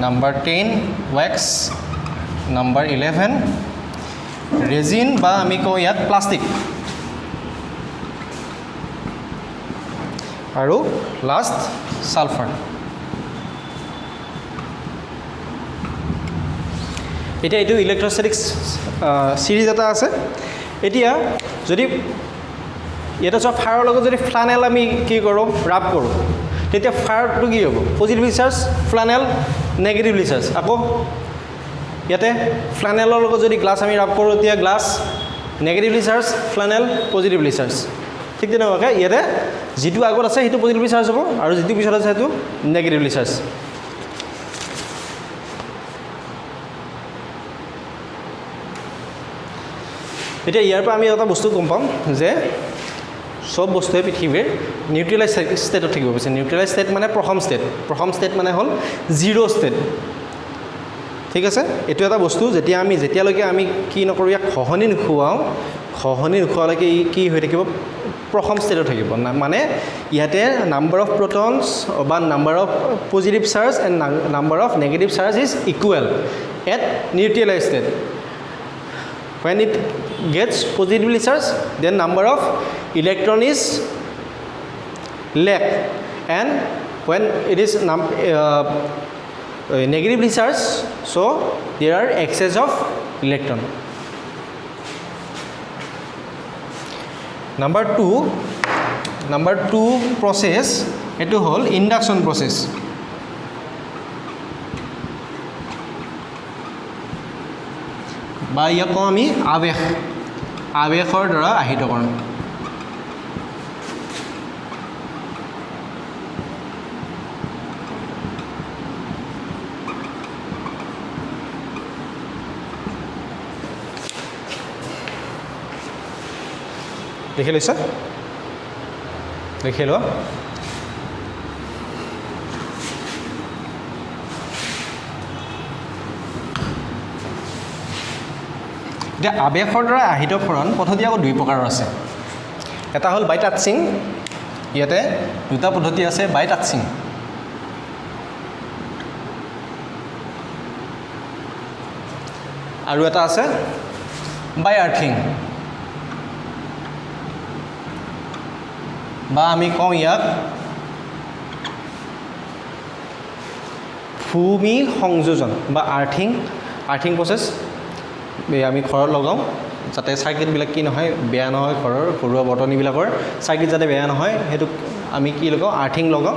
number 10 wax, number 11 resin বা আমি কওঁ ইয়াত প্লাষ্টিক, আৰু লাষ্ট ছালফাৰ। এতিয়া এইটো ইলেক্ট্ৰষ্টেটিক ছিৰিজ এটা আছে। এতিয়া যদি ইয়াতে চব ফায়াৰৰ লগত যদি ফ্লানেল আমি কি কৰোঁ ৰাব কৰোঁ, তেতিয়া ফায়াৰটো কি হ'ব, positively charge, flannel negatively charge. আকৌ ইয়াতে ফ্লানেলৰ লগত যদি গ্লাছ আমি ৰাব কৰোঁ, তেতিয়া glass negatively charge, flannel positively charge. ঠিক তেনেকুৱাকৈ ইয়াতে যিটো আগত আছে সেইটো পজিটিভলি চাৰ্জ হ'ব, আৰু যিটো পিছত আছে সেইটো নেগেটিভলি চাৰ্জ। এতিয়া ইয়াৰ পৰা আমি এটা বস্তু গম পাম যে সব বস্তুৱে পৃথিৱীৰ নিউট্ৰেলাইজ ষ্টেটত থাকিব পাৰিছে। নিউট্ৰেলাইজ ষ্টেট মানে প্ৰথম ষ্টেট মানে হ'ল জিৰ' ষ্টেট। ঠিক আছে, এইটো এটা বস্তু যেতিয়ালৈকে আমি কি নকৰোঁ, ইয়াক খহনি নোখোৱালৈকে ই কি হৈ থাকিব, প্ৰথম ষ্টেটত থাকিব। মানে ইয়াতে নাম্বাৰ অফ প্ৰটনছ বা number of positive charge and number of negative charge is equal at neutralise state. When it gets positively charged, then number of electron is lack, and when it is negatively charged, so there are excess of electron. Number two process এইটো হ'ল induction process বা ইয়াক কওঁ আমি আৱেশৰ দ্বাৰা আহিতকৰণ লিখি লৈছা লিখি লোৱা এতিয়া আৱেশৰ দ্বাৰা আহিতকৰণ পদ্ধতি আকৌ দুই প্ৰকাৰৰ আছে এটা হ'ল বাই টাচিং ইয়াতে দুটা পদ্ধতি আছে বাই টাচিং আৰু এটা আছে বাই আৰ্থিং বা আমি কওঁ ইয়াক ভূমি সংযোজন বা আৰ্থিং প্ৰচেছ আমি ঘৰত লগাওঁ যাতে চাৰ্কিটবিলাক কি নহয় বেয়া নহয় ঘৰৰ ঘৰুৱা বৰ্তনীবিলাকৰ চাৰ্কিট যাতে বেয়া নহয় সেইটো আমি কি লগাওঁ আৰ্থিং লগাওঁ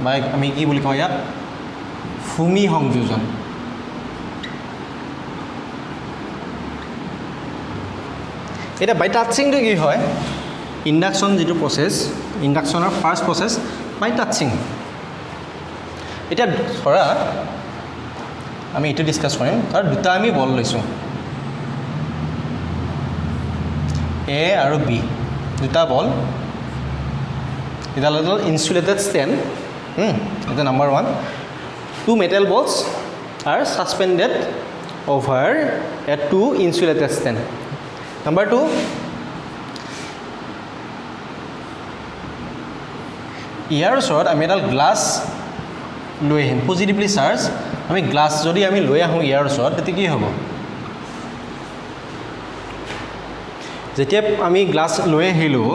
বা আমি কি বুলি কওঁ ইয়াক ভূমি সংযোজন এতিয়া বাই টাচিংটো কি হয় ইণ্ডাকশ্যন যিটো প্ৰচেছ ইণ্ডাকশ্যনৰ ফাৰ্ষ্ট প্ৰচেছ বাই টাচিং এতিয়া ধৰা আমি এইটো ডিছকাছ কৰিম ধৰা দুটা আমি বল লৈছোঁ এ আৰু বি দুটা বল এডাল ইনচুলেটেড ষ্টেণ্ড এটা number 1 2 metal balls are suspended over a 2 insulated stand number 2 ইয়াৰ ওচৰত আমি এডাল গ্লাছ লৈ আহিম পজিটিভলি চাৰ্জ আমি গ্লাছ যদি আমি লৈ আহোঁ ইয়াৰ ওচৰত তেতিয়া কি হ'ব যেতিয়া আমি গ্লাছ লৈ আহিলোঁ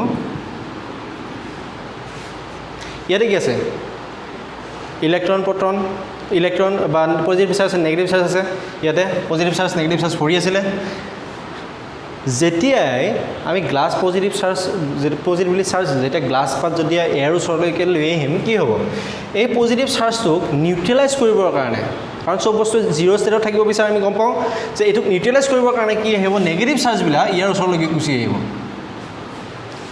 ইয়াতে কি আছে ইলেক্ট্ৰন বা পজিটিভ চাৰ্জ নেগেটিভ চাৰ্জ আছে ইয়াতে পজিটিভ চাৰ্জ নেগেটিভ চাৰ্জ ভৰি আছিলে যেতিয়াই আমি গ্লাছ পজিটিভলি চাৰ্জ যেতিয়া গ্লাছ পাত যেতিয়া এয়াৰ ওচৰলৈকে লৈ আহিম কি হ'ব এই পজিটিভ চাৰ্জটোক নিউট্ৰেলাইজ কৰিবৰ কাৰণে কাৰণ চব বস্তু জিৰ' ষ্টেটত থাকিব বিচাৰে আমি গম পাওঁ যে এইটোক নিউট্ৰেলাইজ কৰিবৰ কাৰণে কি আহিব নেগেটিভ চাৰ্জবিলাক ইয়াৰ ওচৰলৈকে গুচি আহিব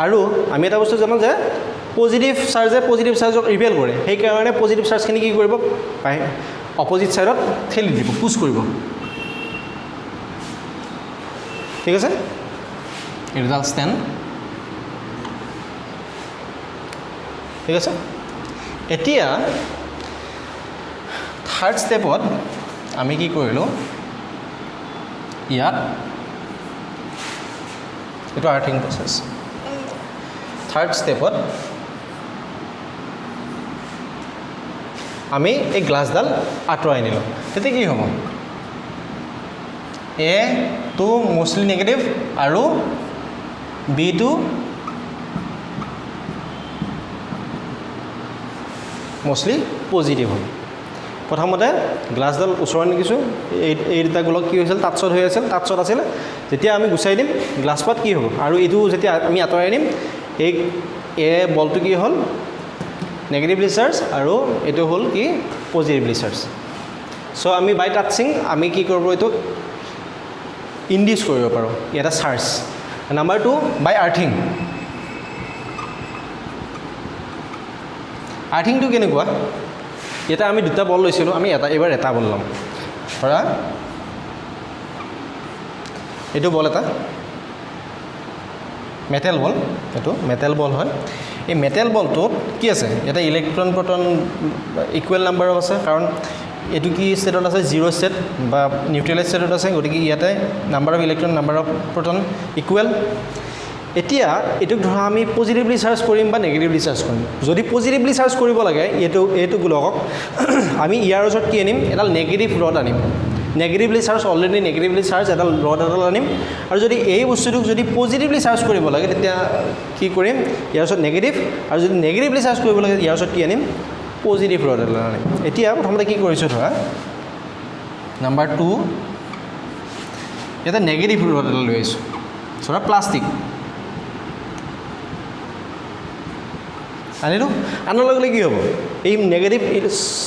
আৰু আমি এটা বস্তু জানো যে পজিটিভ চাৰ্জে পজিটিভ চাৰ্জক ৰিপেল কৰে সেইকাৰণে পজিটিভ চাৰ্জখিনি কি কৰিব অপজিট ছাইডত ঠেলি দিব পুছ কৰিব ঠিক আছে এইডাল ষ্টেণ্ড ঠিক আছে এতিয়া থাৰ্ড ষ্টেপত আমি কি কৰিলোঁ ইয়াত এইটো আৰ্থিং প্ৰচেছ থাৰ্ড ষ্টেপত আমি এই গ্লাছডাল আঁতৰাই নিলোঁ তেতিয়া কি হ'ব এ টু মোষ্টলি নেগেটিভ আৰু বি টু মোষ্টলি পজিটিভ হ'ব প্ৰথমতে গ্লাছডাল ওচৰত নিকিছোঁ এই দুটা গোলক কি হৈছিল টাচত হৈ আছিল টাচত আছিল যেতিয়া আমি গুচাই দিম গ্লাছ পাত কি হ'ব আৰু এইটো যেতিয়া আমি আঁতৰাই দিম এই এ বলটো কি হ'ল নেগেটিভলি চাৰ্জ আৰু এইটো হ'ল কি পজিটিভলি চাৰ্জ চ' আমি বাই টাচিং আমি কি কৰিব এইটো ইনডিউচ কৰিব পাৰোঁ এটা চাৰ্জ নাম্বাৰ 2 বাই আৰ্থিংটো কেনেকুৱা এতিয়া আমি দুটা বল লৈছিলোঁ আমি এইবাৰ এটা বল ল'ম ধৰা এইটো বল এটা মেটেল বল এইটো মেটেল বল হয় এই মেটেল বলটোত কি আছে এটা ইলেক্ট্ৰন প্ৰটন ইকুৱেল নাম্বাৰ আছে কাৰণ এইটো কি ষ্টেটত আছে জিৰ' ষ্টেট বা নিউট্ৰেলাইজ ষ্টেটত আছে গতিকে ইয়াতে number of electron number of proton equal এতিয়া এইটোক ধৰা আমি পজিটিভলি চাৰ্জ কৰিম বা নেগেটিভলি চাৰ্জ কৰিম যদি পজিটিভলি চাৰ্জ কৰিব লাগে এইটো গোলকক আমি ইয়াৰ ওচৰত কি আনিম এডাল নেগেটিভ ৰড আনিম negatively charge already negatively charge এডাল ৰড এডাল আনিম আৰু যদি এই বস্তুটোক যদি পজিটিভলি চাৰ্জ কৰিব লাগে তেতিয়া কি কৰিম ইয়াৰ ওচৰত নেগেটিভ আৰু যদি নেগেটিভলি চাৰ্জ কৰিব লাগে ইয়াৰ ওচৰত কি আনিম পজিটিভ ৰড এডাল আনিম এতিয়া প্ৰথমতে কি কৰিছোঁ ধৰা নাম্বাৰ 2 ইয়াতে নেগেটিভ ৰড এডাল লৈ আহিছোঁ ধৰা প্লাষ্টিক আনিলোঁ আনাৰ লগে লগে কি হ'ব এই নেগেটিভ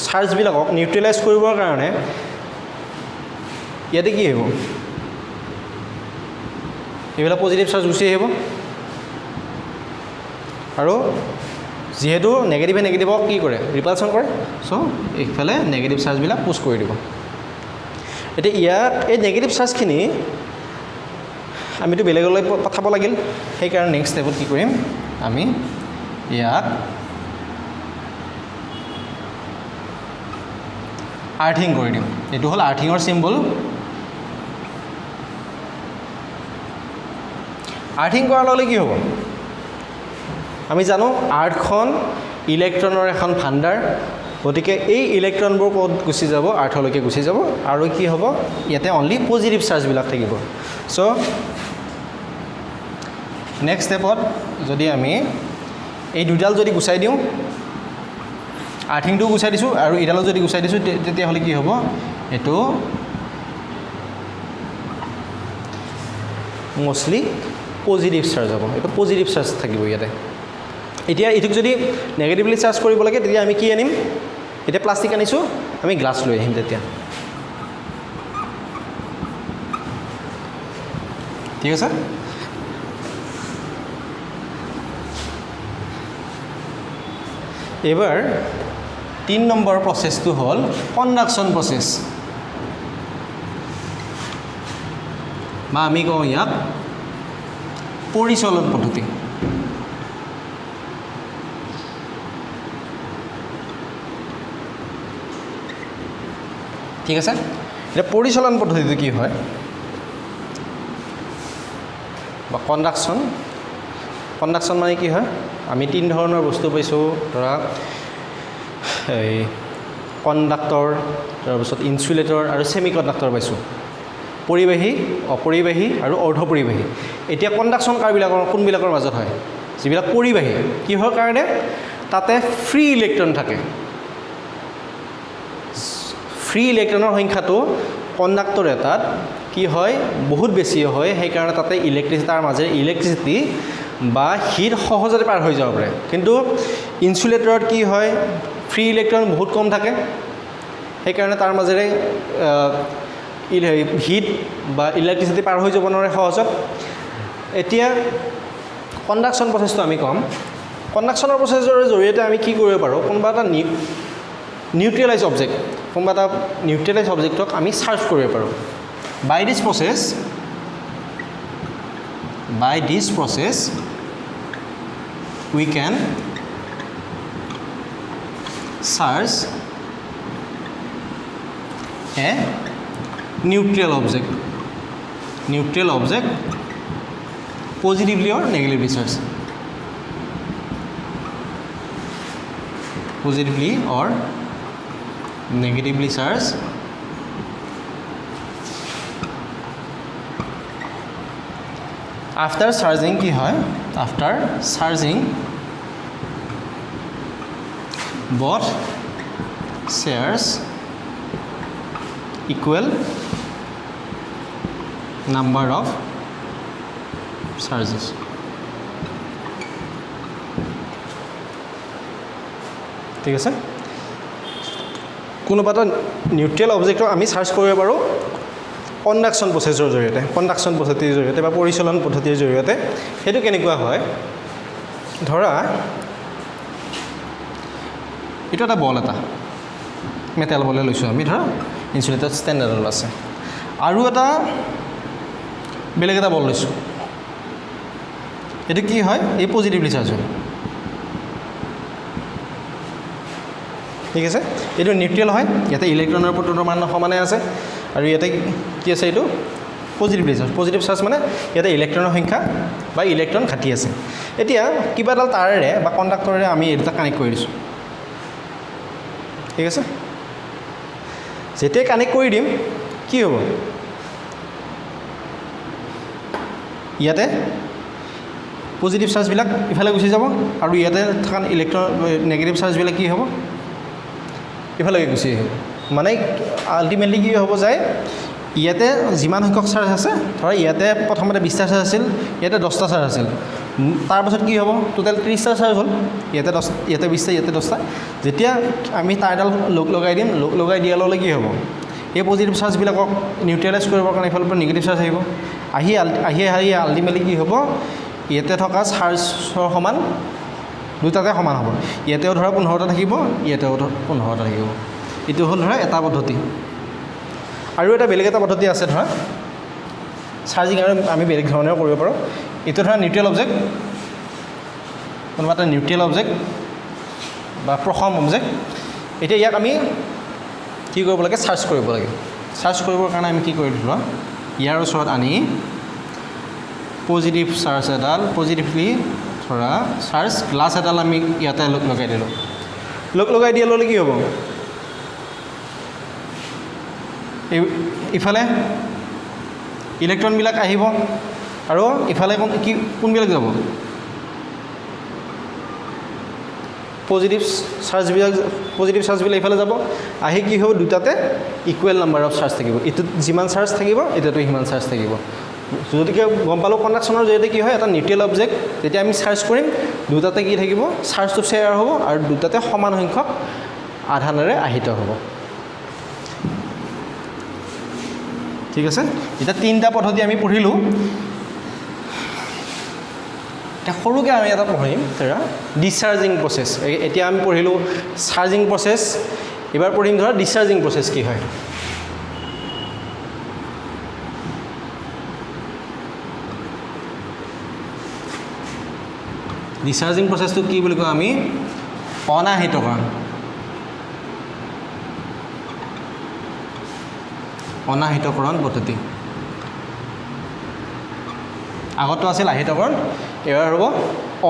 চাৰ্জবিলাকক নিউট্ৰেলাইজ কৰিবৰ কাৰণে ইয়াতে কি আহিব এইবিলাক পজিটিভ চাৰ্জ গুচি আহিব আৰু যেহেতু নেগেটিভে নেগেটিভক কি কৰে ৰিপালচন কৰে চ' এইফালে নেগেটিভ চাৰ্জবিলাক পুছ কৰি দিব এতিয়া ইয়াত এই নেগেটিভ চাৰ্জখিনি আমিতো বেলেগলৈ পঠাব লাগিল সেইকাৰণে নেক্সট ষ্টেপত কি কৰিম আমি ইয়াক আৰ্থিং কৰি দিম এইটো হ'ল আৰ্থিঙৰ চিম্বল আৰ্থিং কৰাৰ লগে কি হ'ব আমি জানো আৰ্থখন ইলেক্ট্ৰনৰ এখন ভাণ্ডাৰ গতিকে এই ইলেক্ট্ৰনবোৰ ক'ত গুচি যাব আৰ্থলৈকে গুচি যাব আৰু কি হ'ব ইয়াতে অনলি পজিটিভ চাৰ্জবিলাক থাকিব চ' নেক্সট ষ্টেপত যদি আমি এই দুডাল যদি গুচাই দিওঁ আৰ্থিংটোও গুচাই দিছোঁ আৰু এইডালো যদি গুচাই দিছোঁ তেতিয়াহ'লে কি হ'ব এইটো মষ্টলি পজিটিভ চাৰ্জ হ'ব এইটো পজিটিভ চাৰ্জ থাকিব ইয়াতে এতিয়া এইটোক যদি নেগেটিভলি চাৰ্জ কৰিব লাগে তেতিয়া আমি কি আনিম এতিয়া প্লাষ্টিক আনিছোঁ আমি গ্লাছ লৈ আহিম তেতিয়া ঠিক আছে এবাৰ 3 নম্বৰ প্ৰচেছটো হ'ল কণ্ডাকশ্যন প্ৰচেছ বা আমি কওঁ ইয়াক পৰিচলন পদ্ধতি ঠিক আছে এতিয়া পৰিচলন পদ্ধতিটো কি হয় বা কণ্ডাকশ্যন মানে কি হয় আমি 3 ধৰণৰ বস্তু পাইছোঁ ধৰা এই কণ্ডাক্টৰ তাৰপিছত ইনচুলেটৰ আৰু ছেমি কণ্ডাক্টৰ পাইছোঁ পৰিবাহী অপৰিবাহী আৰু অৰ্ধপৰিবাহী এতিয়া কণ্ডাকশ্যন কাৰবিলাকৰ কোনবিলাকৰ মাজত হয় যিবিলাক পৰিবাহী কিহৰ কাৰণে তাতে ফ্ৰী ইলেক্ট্ৰন থাকে ফ্ৰী ইলেক্ট্ৰনৰ সংখ্যাটো কণ্ডাক্টৰ এটাত কি হয় বহুত বেছি হয় সেইকাৰণে তাতে ইলেক্ট্ৰিচিটিৰ মাজেৰে ইলেক্ট্ৰিচিটি বা হিট সহজতে পাৰ হৈ যাব পাৰে কিন্তু ইনচুলেটৰত কি হয় ফ্ৰী ইলেক্ট্ৰন বহুত কম থাকে সেইকাৰণে তাৰ মাজেৰে হিট বা ইলেক্ট্ৰিচিটি পাৰ হৈ যাব নোৱাৰে সহজত এতিয়া কণ্ডাকশ্যন প্ৰচেছটো আমি ক'ম কণ্ডাকশ্যনৰ প্ৰচেছৰ জৰিয়তে আমি কি কৰিব পাৰোঁ কোনোবা এটা নিউট্ৰেলাইজ অবজেক্টক আমি চাৰ্জ কৰিব পাৰোঁ by this process we can charge a neutral object positively or negatively charged positively or negatively charged after charging কি হয় after charging both shares equal number of charges ঠিক আছে কোনোবা এটা নিউট্ৰেল অবজেক্টক আমি চাৰ্জ কৰিব পাৰোঁ কণ্ডাকশ্যন প্ৰচেছৰ জৰিয়তে কণ্ডাকশ্যন পদ্ধতিৰ জৰিয়তে বা পৰিচলন পদ্ধতিৰ জৰিয়তে সেইটো কেনেকুৱা হয় ধৰা এইটো এটা বল এটা মেটেল বলে লৈছোঁ আমি ধৰা ইনচুলেটেড ষ্টেণ্ডাৰ্ডত আছে আৰু এটা বেলেগ এটা বল লৈছোঁ এইটো কি হয় এই পজিটিভলি চাৰ্জ হয় ঠিক আছে এইটো নিউট্ৰেল হয় ইয়াতে ইলেক্ট্ৰনৰ প্ৰটনৰ মান সমানে আছে আৰু ইয়াতে কি আছে এইটো পজিটিভ চাৰ্জ মানে ইয়াতে ইলেক্ট্ৰনৰ সংখ্যা বা ইলেক্ট্ৰন ঘাটি আছে এতিয়া কিবা এডাল তাৰেৰে বা কণ্ডাক্টৰেৰে আমি এই দুটা কানেক্ট কৰি দিছোঁ ঠিক আছে যেতিয়া কানেক্ট কৰি দিম কি হ'ব ইয়াতে পজিটিভ চাৰ্জবিলাক ইফালে গুচি যাব আৰু ইয়াতে থকা নেগেটিভ চাৰ্জবিলাক কি হ'ব ইফালেকে গুচি আহিব মানে আল্টিমেটলি কি হ'ব যায় ইয়াতে যিমান সংখ্যক চাৰ্জ আছে ধৰা ইয়াতে প্ৰথমতে 20টা চাৰ্জ আছিল ইয়াতে 10টা চাৰ্জ আছিল তাৰপাছত কি হ'ব টোটেল 30টা চাৰ্জ হ'ল ইয়াতে 10 ইয়াতে 20টা ইয়াতে 10টা যেতিয়া আমি তাঁৰডাল লগাই দিম লগাই দিয়াৰ লগে কি হ'ব এই পজিটিভ চাৰ্জবিলাকক নিউট্ৰেলাইজ কৰিবৰ কাৰণে এইফালৰ পৰা নিগেটিভ চাৰ্জ আহিব আহি আল্টিমেটলি কি হ'ব ইয়াতে থকা চাৰ্জৰ সমান দুটাতে সমান হ'ব ইয়াতেও ধৰা 15টা থাকিব ইয়াতেও 15টা থাকিব এইটো হ'ল ধৰা এটা পদ্ধতি আৰু এটা বেলেগ এটা পদ্ধতি আছে ধৰা চাৰ্জিং আৰু আমি বেলেগ ধৰণেও কৰিব পাৰোঁ এইটো ধৰা নিউট্ৰেল অবজেক্ট কোনোবা এটা নিউট্ৰেল অবজেক্ট বা প্ৰসম অবজেক্ট এতিয়া ইয়াক আমি কি কৰিব লাগে চাৰ্জ কৰিব লাগে চাৰ্জ কৰিবৰ কাৰণে আমি কি কৰি দিলোঁ ইয়াৰ ওচৰত আনি পজিটিভ চাৰ্জ এডাল পজিটিভলি ধৰা চাৰ্জ গ্লাছ এডাল আমি ইয়াতে লগাই দিলোঁ লগাই দিয়াৰ লগে কি হ'ব ইফালে ইলেক্ট্ৰনবিলাক আহিব আৰু ইফালে কি কোনবিলাক যাব পজিটিভ চাৰ্জবিলাক ইফালে যাব আহি কি হ'ব দুটাতে ইকুৱেল নাম্বাৰ অফ চাৰ্জ থাকিব এইটোত যিমান চাৰ্জ থাকিব এটাতো সিমান চাৰ্জ থাকিব যদিকে গম পালোঁ কণ্ডাকশ্যনৰ জৰিয়তে কি হয় এটা নিউট্ৰেল অবজেক্ট যেতিয়া আমি চাৰ্জ কৰিম দুটাতে কি থাকিব চাৰ্জটো শ্বেয়াৰ হ'ব আৰু দুটাতে সমান সংখ্যক আধানেৰে আহিত হ'ব ঠিক আছে এতিয়া তিনিটা পদ্ধতি আমি পঢ়িলোঁ এতিয়া সৰুকৈ আমি এটা পঢ়িম ধৰা ডিছচাৰ্জিং প্ৰচেছ এতিয়া আমি পঢ়িলোঁ চাৰ্জিং প্ৰচেছ এবাৰ পঢ়িম ধৰা ডিছচাৰ্জিং প্ৰচেছ কি হয় ডিছচাৰ্জিং প্ৰচেছটো কি বুলি কওঁ আমি অনাহিতকৰণ পদ্ধতি আগতো আছিল আহিতকৰণ এবাৰ হ'ব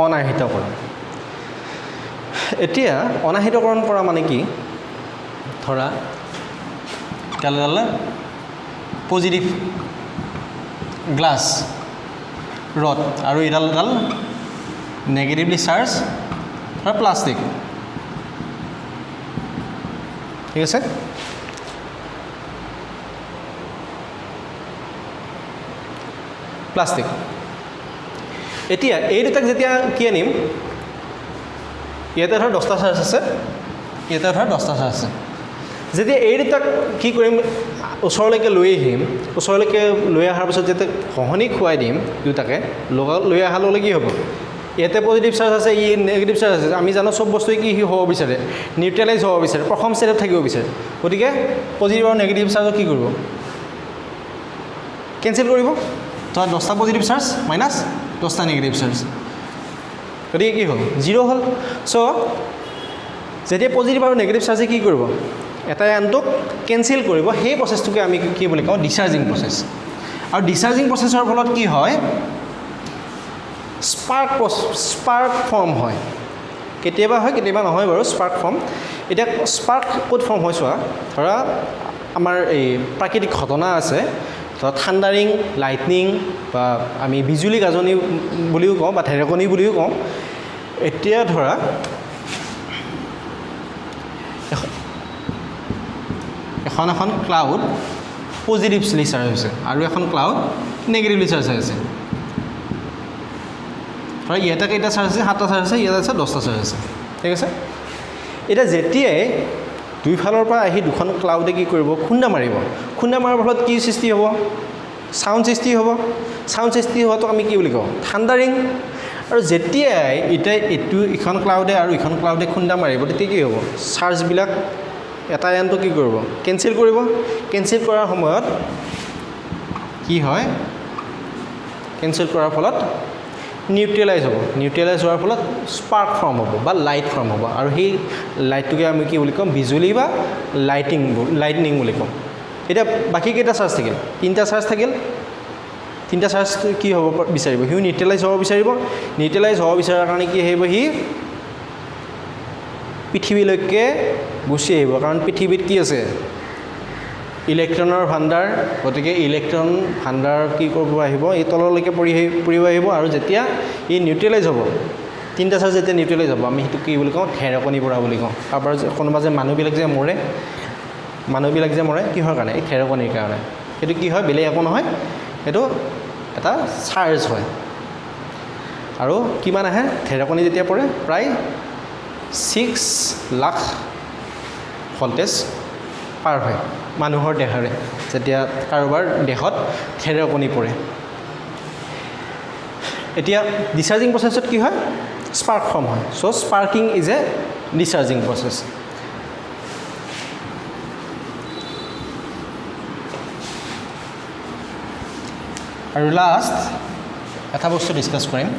অনাহিতকৰণ এতিয়া অনাহিতকৰণ কৰা মানে কি ধৰা এডাল পজিটিভ গ্লাছ ৰড আৰু এডাল নেগেটিভলি চাৰ্জ ধৰা প্লাষ্টিক ঠিক আছে প্লাষ্টিক এতিয়া এই দুটাক যেতিয়া কি আনিম ইয়াতে ধৰ 10টা চাৰ্জ আছে ইয়াতে ধৰ 10টা চাৰ্জ আছে যেতিয়া এই দুটাক কি কৰিম ওচৰলৈকে লৈ আহিম ওচৰলৈকে লৈ অহাৰ পিছত যেতিয়া ঘঁহনি খুৱাই দিম দুটাকে লৈ অহাৰ লগে কি হ'ব ইয়াতে পজিটিভ চাৰ্জ আছে ই নেগেটিভ চাৰ্জ আছে আমি জানো চব বস্তুৱে কি হ'ব বিচাৰে নিউট্ৰেলাইজ হ'ব বিচাৰে প্ৰথম ষ্টেটত থাকিব বিচাৰে গতিকে পজিটিভ আৰু নেগেটিভ চাৰ্জক কি কৰিব কেঞ্চেল কৰিব তো 10টা পজিটিভ চাৰ্জ মাইনাছ 10টা নেগেটিভ চাৰ্জ গতিকে কি হ'ল 0 হ'ল চ' যেতিয়া পজিটিভ আৰু নেগেটিভ চাৰ্জে কি কৰিব এটাই আনটোক কেঞ্চেল কৰিব সেই প্ৰচেছটোকে আমি কি বুলি কওঁ ডিছচাৰ্জিং প্ৰচেছ আৰু ডিছচাৰ্জিং প্ৰচেছৰ ফলত কি হয় স্পাৰ্ক ফৰ্ম হয় কেতিয়াবা নহয় বাৰু স্পাৰ্ক ফৰ্ম এতিয়া স্পাৰ্ক ক'ত ফৰ্ম হয় চোৱা ধৰা আমাৰ এই প্ৰাকৃতিক ঘটনা আছে ধৰা থাণ্ডাৰিং লাইটনিং বা আমি বিজুলী গাজনি বুলিও কওঁ বা ঢেৰেকনি বুলিও কওঁ এতিয়া ধৰা এখন ক্লাউড পজিটিভলি চাৰ্জ হৈছে আৰু এখন ক্লাউড নেগেটিভলি চাৰ্জ হৈ আছে ধৰা ইয়াতে কেইটা চাৰ্জ আছে 7টা চাৰ্জ আছে ইয়াতে আছে 10টা চাৰ্জ আছে ঠিক আছে এতিয়া যেতিয়াই দুইফালৰ পৰা আহি দুখন ক্লাউডে কি কৰিব খুন্দা মাৰাৰ ফলত কি সৃষ্টি হ'ব সাউণ্ড সৃষ্টি হোৱাটো আমি কি বুলি কওঁ থাণ্ডাৰিং আৰু যেতিয়াই ইখন ক্লাউডে আৰু ইখন ক্লাউডে খুন্দা মাৰিব তেতিয়া কি হ'ব চাৰ্জবিলাক এটা আনটো কি কৰিব কেঞ্চেল কৰাৰ সময়ত কি হয় কেঞ্চেল কৰাৰ ফলত নিউট্ৰেলাইজ হোৱাৰ ফলত স্পাৰ্ক ফৰ্ম হ'ব বা লাইট ফৰ্ম হ'ব আৰু সেই লাইটটোকে আমি কি বুলি কওঁ বিজুলী বা লাইটনিং বুলি কওঁ এতিয়া বাকী কেইটা চাৰ্জ থাকিল 3টা চাৰ্জ থাকিল 3টা চাৰ্জ কি হ'ব বিচাৰিব সিও নিউট্ৰেলাইজ হ'ব বিচাৰাৰ কাৰণে কি আহিব সি পৃথিৱীলৈকে গুচি আহিব কাৰণ পৃথিৱীত কি আছে ইলেক্ট্ৰনৰ ভাণ্ডাৰ গতিকে ইলেক্ট্ৰন ভাণ্ডাৰ কি কৰিব আহিব এই তললৈকে পৰিব আহিব আৰু যেতিয়া ই নিউট্ৰেলাইজ হ'ব 3টা চাৰ্জ যেতিয়া নিউট্ৰেলাইজ হ'ব আমি সেইটো কি বুলি কওঁ ঢেৰেকনি পৰা বুলি কওঁ কাৰোবাৰ কোনোবা যে মানুহবিলাক যে মৰে কিহৰ কাৰণে এই ঢেৰেকনিৰ কাৰণে সেইটো কি হয় বেলেগ একো নহয় সেইটো এটা চাৰ্জ হয় আৰু কিমান আহে ঢেৰেকনি যেতিয়া পৰে প্ৰায় 6 লাখ ভল্টেজ পাৰ হয় মানুহৰ দেহৰে যেতিয়া কাৰোবাৰ দেহত ঢেৰেকনি পৰে এতিয়া ডিচাৰ্জিং প্ৰচেছত কি হয় স্পাৰ্ক ফৰ্ম হয় so sparking is a ডিচাৰ্জিং process আৰু লাষ্ট এটা বস্তু ডিসকাস কৰিম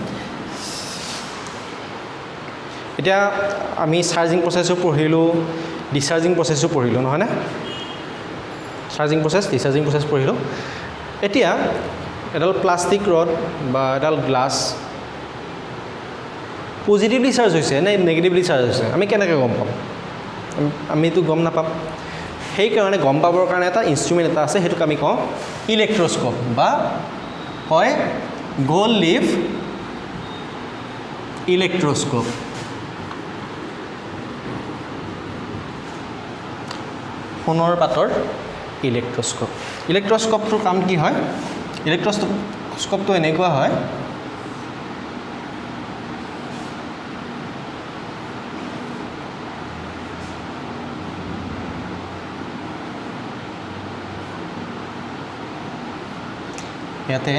এতিয়া আমি চাৰ্জিং প্ৰচেছো পঢ়িলোঁ ডিচাৰ্জিং প্ৰচেছো পঢ়িলোঁ নহয় না চাৰ্জিং প্ৰচেছ ডিচাৰ্জিং প্ৰচেছ পঢ়িলোঁ এতিয়া এডাল প্লাষ্টিক ৰড বা এডাল গ্লাছ পজিটিভলি চাৰ্জ হৈছে নে নেগেটিভলি চাৰ্জ হৈছে আমি কেনেকৈ গম পাম আমিতো গম নাপাম সেইকাৰণে গম পাবৰ কাৰণে এটা ইনষ্ট্ৰুমেণ্ট এটা আছে সেইটোক আমি কওঁ ইলেক্ট্ৰস্কোপ বা কয় গোল লিফ ইলেক্ট্ৰস্কোপ সোণৰ পাতৰ ইলেক্ট্ৰস্কোপ ইলেক্ট্ৰস্কোপটোৰ কাম কি হয় ইলেক্ট্ৰস্কোপটো এনেকুৱা হয় ইয়াতে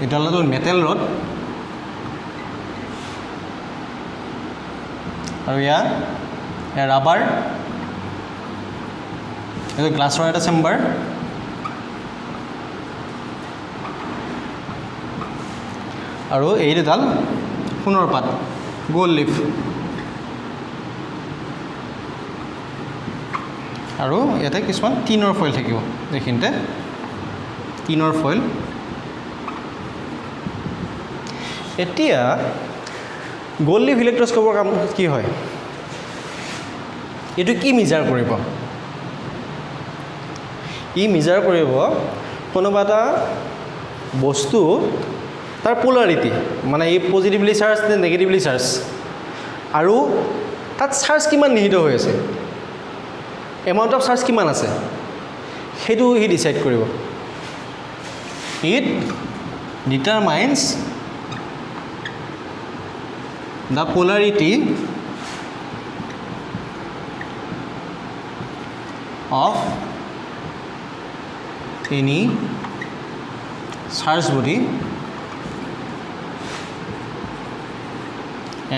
এটা হ'ল মেটেল ৰড আৰু ইয়াৰ ৰাবাৰ এইটো গ্লাছৰ এটা চেম্বাৰ আৰু এই দুডাল সোণৰ পাত গোল লিফ আৰু ইয়াতে কিছুমান টিনৰ ফইল থাকিব এইখিনিতে টিনৰ ফইল এতিয়া গোল লিফ ইলেক্ট্ৰস্কোপৰ কাম কি হয় এইটো কি মেজাৰ কৰিব ই মেজাৰ কৰিব কোনোবা এটা বস্তু তাৰ পোলাৰিটি মানে এই পজিটিভলি চাৰ্জ নে নেগেটিভলি চাৰ্জ আৰু তাত চাৰ্জ কিমান নিহিত হৈ আছে এমাউণ্ট অফ চাৰ্জ কিমান আছে সেইটো হি ডিসাইড কৰিব it ডিটাৰমাইন্স the polarity of any charge body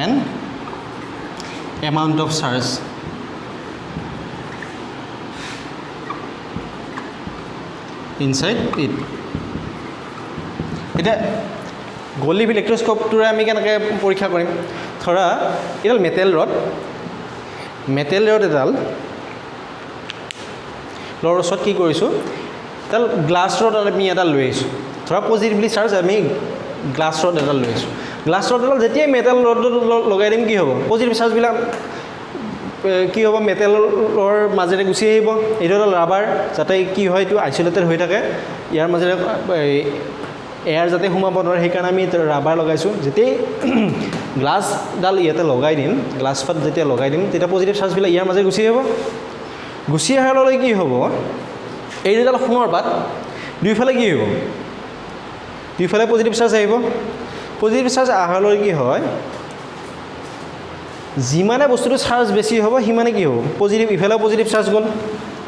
and amount of charge inside it এটা গোল লিফ ইলেক্ট্ৰস্কোপটোৰে আমি কেনেকৈ পৰীক্ষা কৰিম ধৰা এডাল মেটেল ৰড এডাল লৰ ওচৰত কি কৰিছোঁ এডাল গ্লাছ ৰড আমি এডাল লৈ আহিছোঁ ধৰা পজিটিভলি চাৰ্জ আমি গ্লাছ ৰড এডাল লৈ আহিছোঁ গ্লাছ ৰড এডাল যেতিয়াই মেটেল ৰডত লগাই দিম কি হ'ব পজিটিভ চাৰ্জবিলাক কি হ'ব মেটেলৰ মাজেৰে গুচি আহিব এইটো এডাল ৰাবাৰ যাতে কি হয় এইটো আইচলেটেড হৈ থাকে ইয়াৰ মাজেৰে এয়াৰ যাতে সোমাব নোৱাৰে সেইকাৰণে আমি ৰাবাৰ লগাইছোঁ যেতিয়াই গ্লাছডাল ইয়াতে লগাই দিম গ্লাছ পাত যেতিয়া লগাই দিম তেতিয়া পজিটিভ চাৰ্জবিলাক ইয়াৰ মাজে গুচি আহিব গুচি অহাৰ লগে কি হ'ব এই দুডাল সোণৰ পাত দুইফালে কি হ'ব দুইফালে পজিটিভ চাৰ্জ আহিব পজিটিভ চাৰ্জ অহাৰ লগে কি হয় যিমানে বস্তুটো চাৰ্জ বেছি হ'ব সিমানে কি হ'ব পজিটিভ ইফালেও পজিটিভ চাৰ্জ গ'ল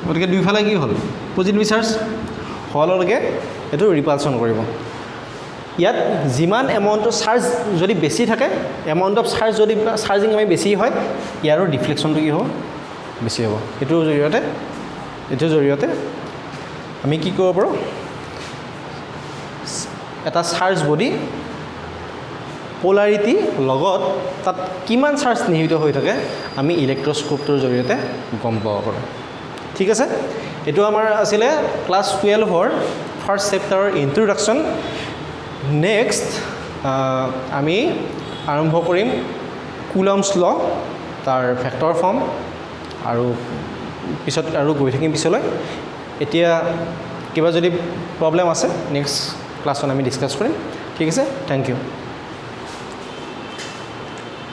গতিকে দুইফালে কি হ'ল পজিটিভ চাৰ্জ হোৱাৰ লগে এইটো ৰিপালচন কৰিব ইয়াত যিমান এমাউণ্টৰ চাৰ্জ যদি বেছি থাকে এমাউণ্ট অফ চাৰ্জ যদি চাৰ্জিং আমি বেছি হয় ইয়াৰো ডিফ্লেকশ্যনটো কি হ'ব বেছি হ'ব এইটোৰ জৰিয়তে আমি কি কৰিব পাৰোঁ এটা চাৰ্জ বডি পোলাৰিটি লগত তাত কিমান চাৰ্জ নিহিত হৈ থাকে আমি ইলেক্ট্ৰস্কোপটোৰ জৰিয়তে গম পাব পাৰোঁ ঠিক আছে এইটো আমাৰ আছিলে ক্লাছ 12ৰ ফাৰ্ষ্ট চেপ্টাৰৰ ইন্ট্ৰডাকশ্যন নেক্সট আমি আৰম্ভ কৰিম কুলম্বছ ল তাৰ ভেক্টৰ ফৰ্ম আৰু পিছত আৰু গৈ থাকিম পিছলৈ এতিয়া কিবা যদি প্ৰব্লেম আছে নেক্সট ক্লাছত আমি ডিছকাছ কৰিম ঠিক আছে থেংক ইউ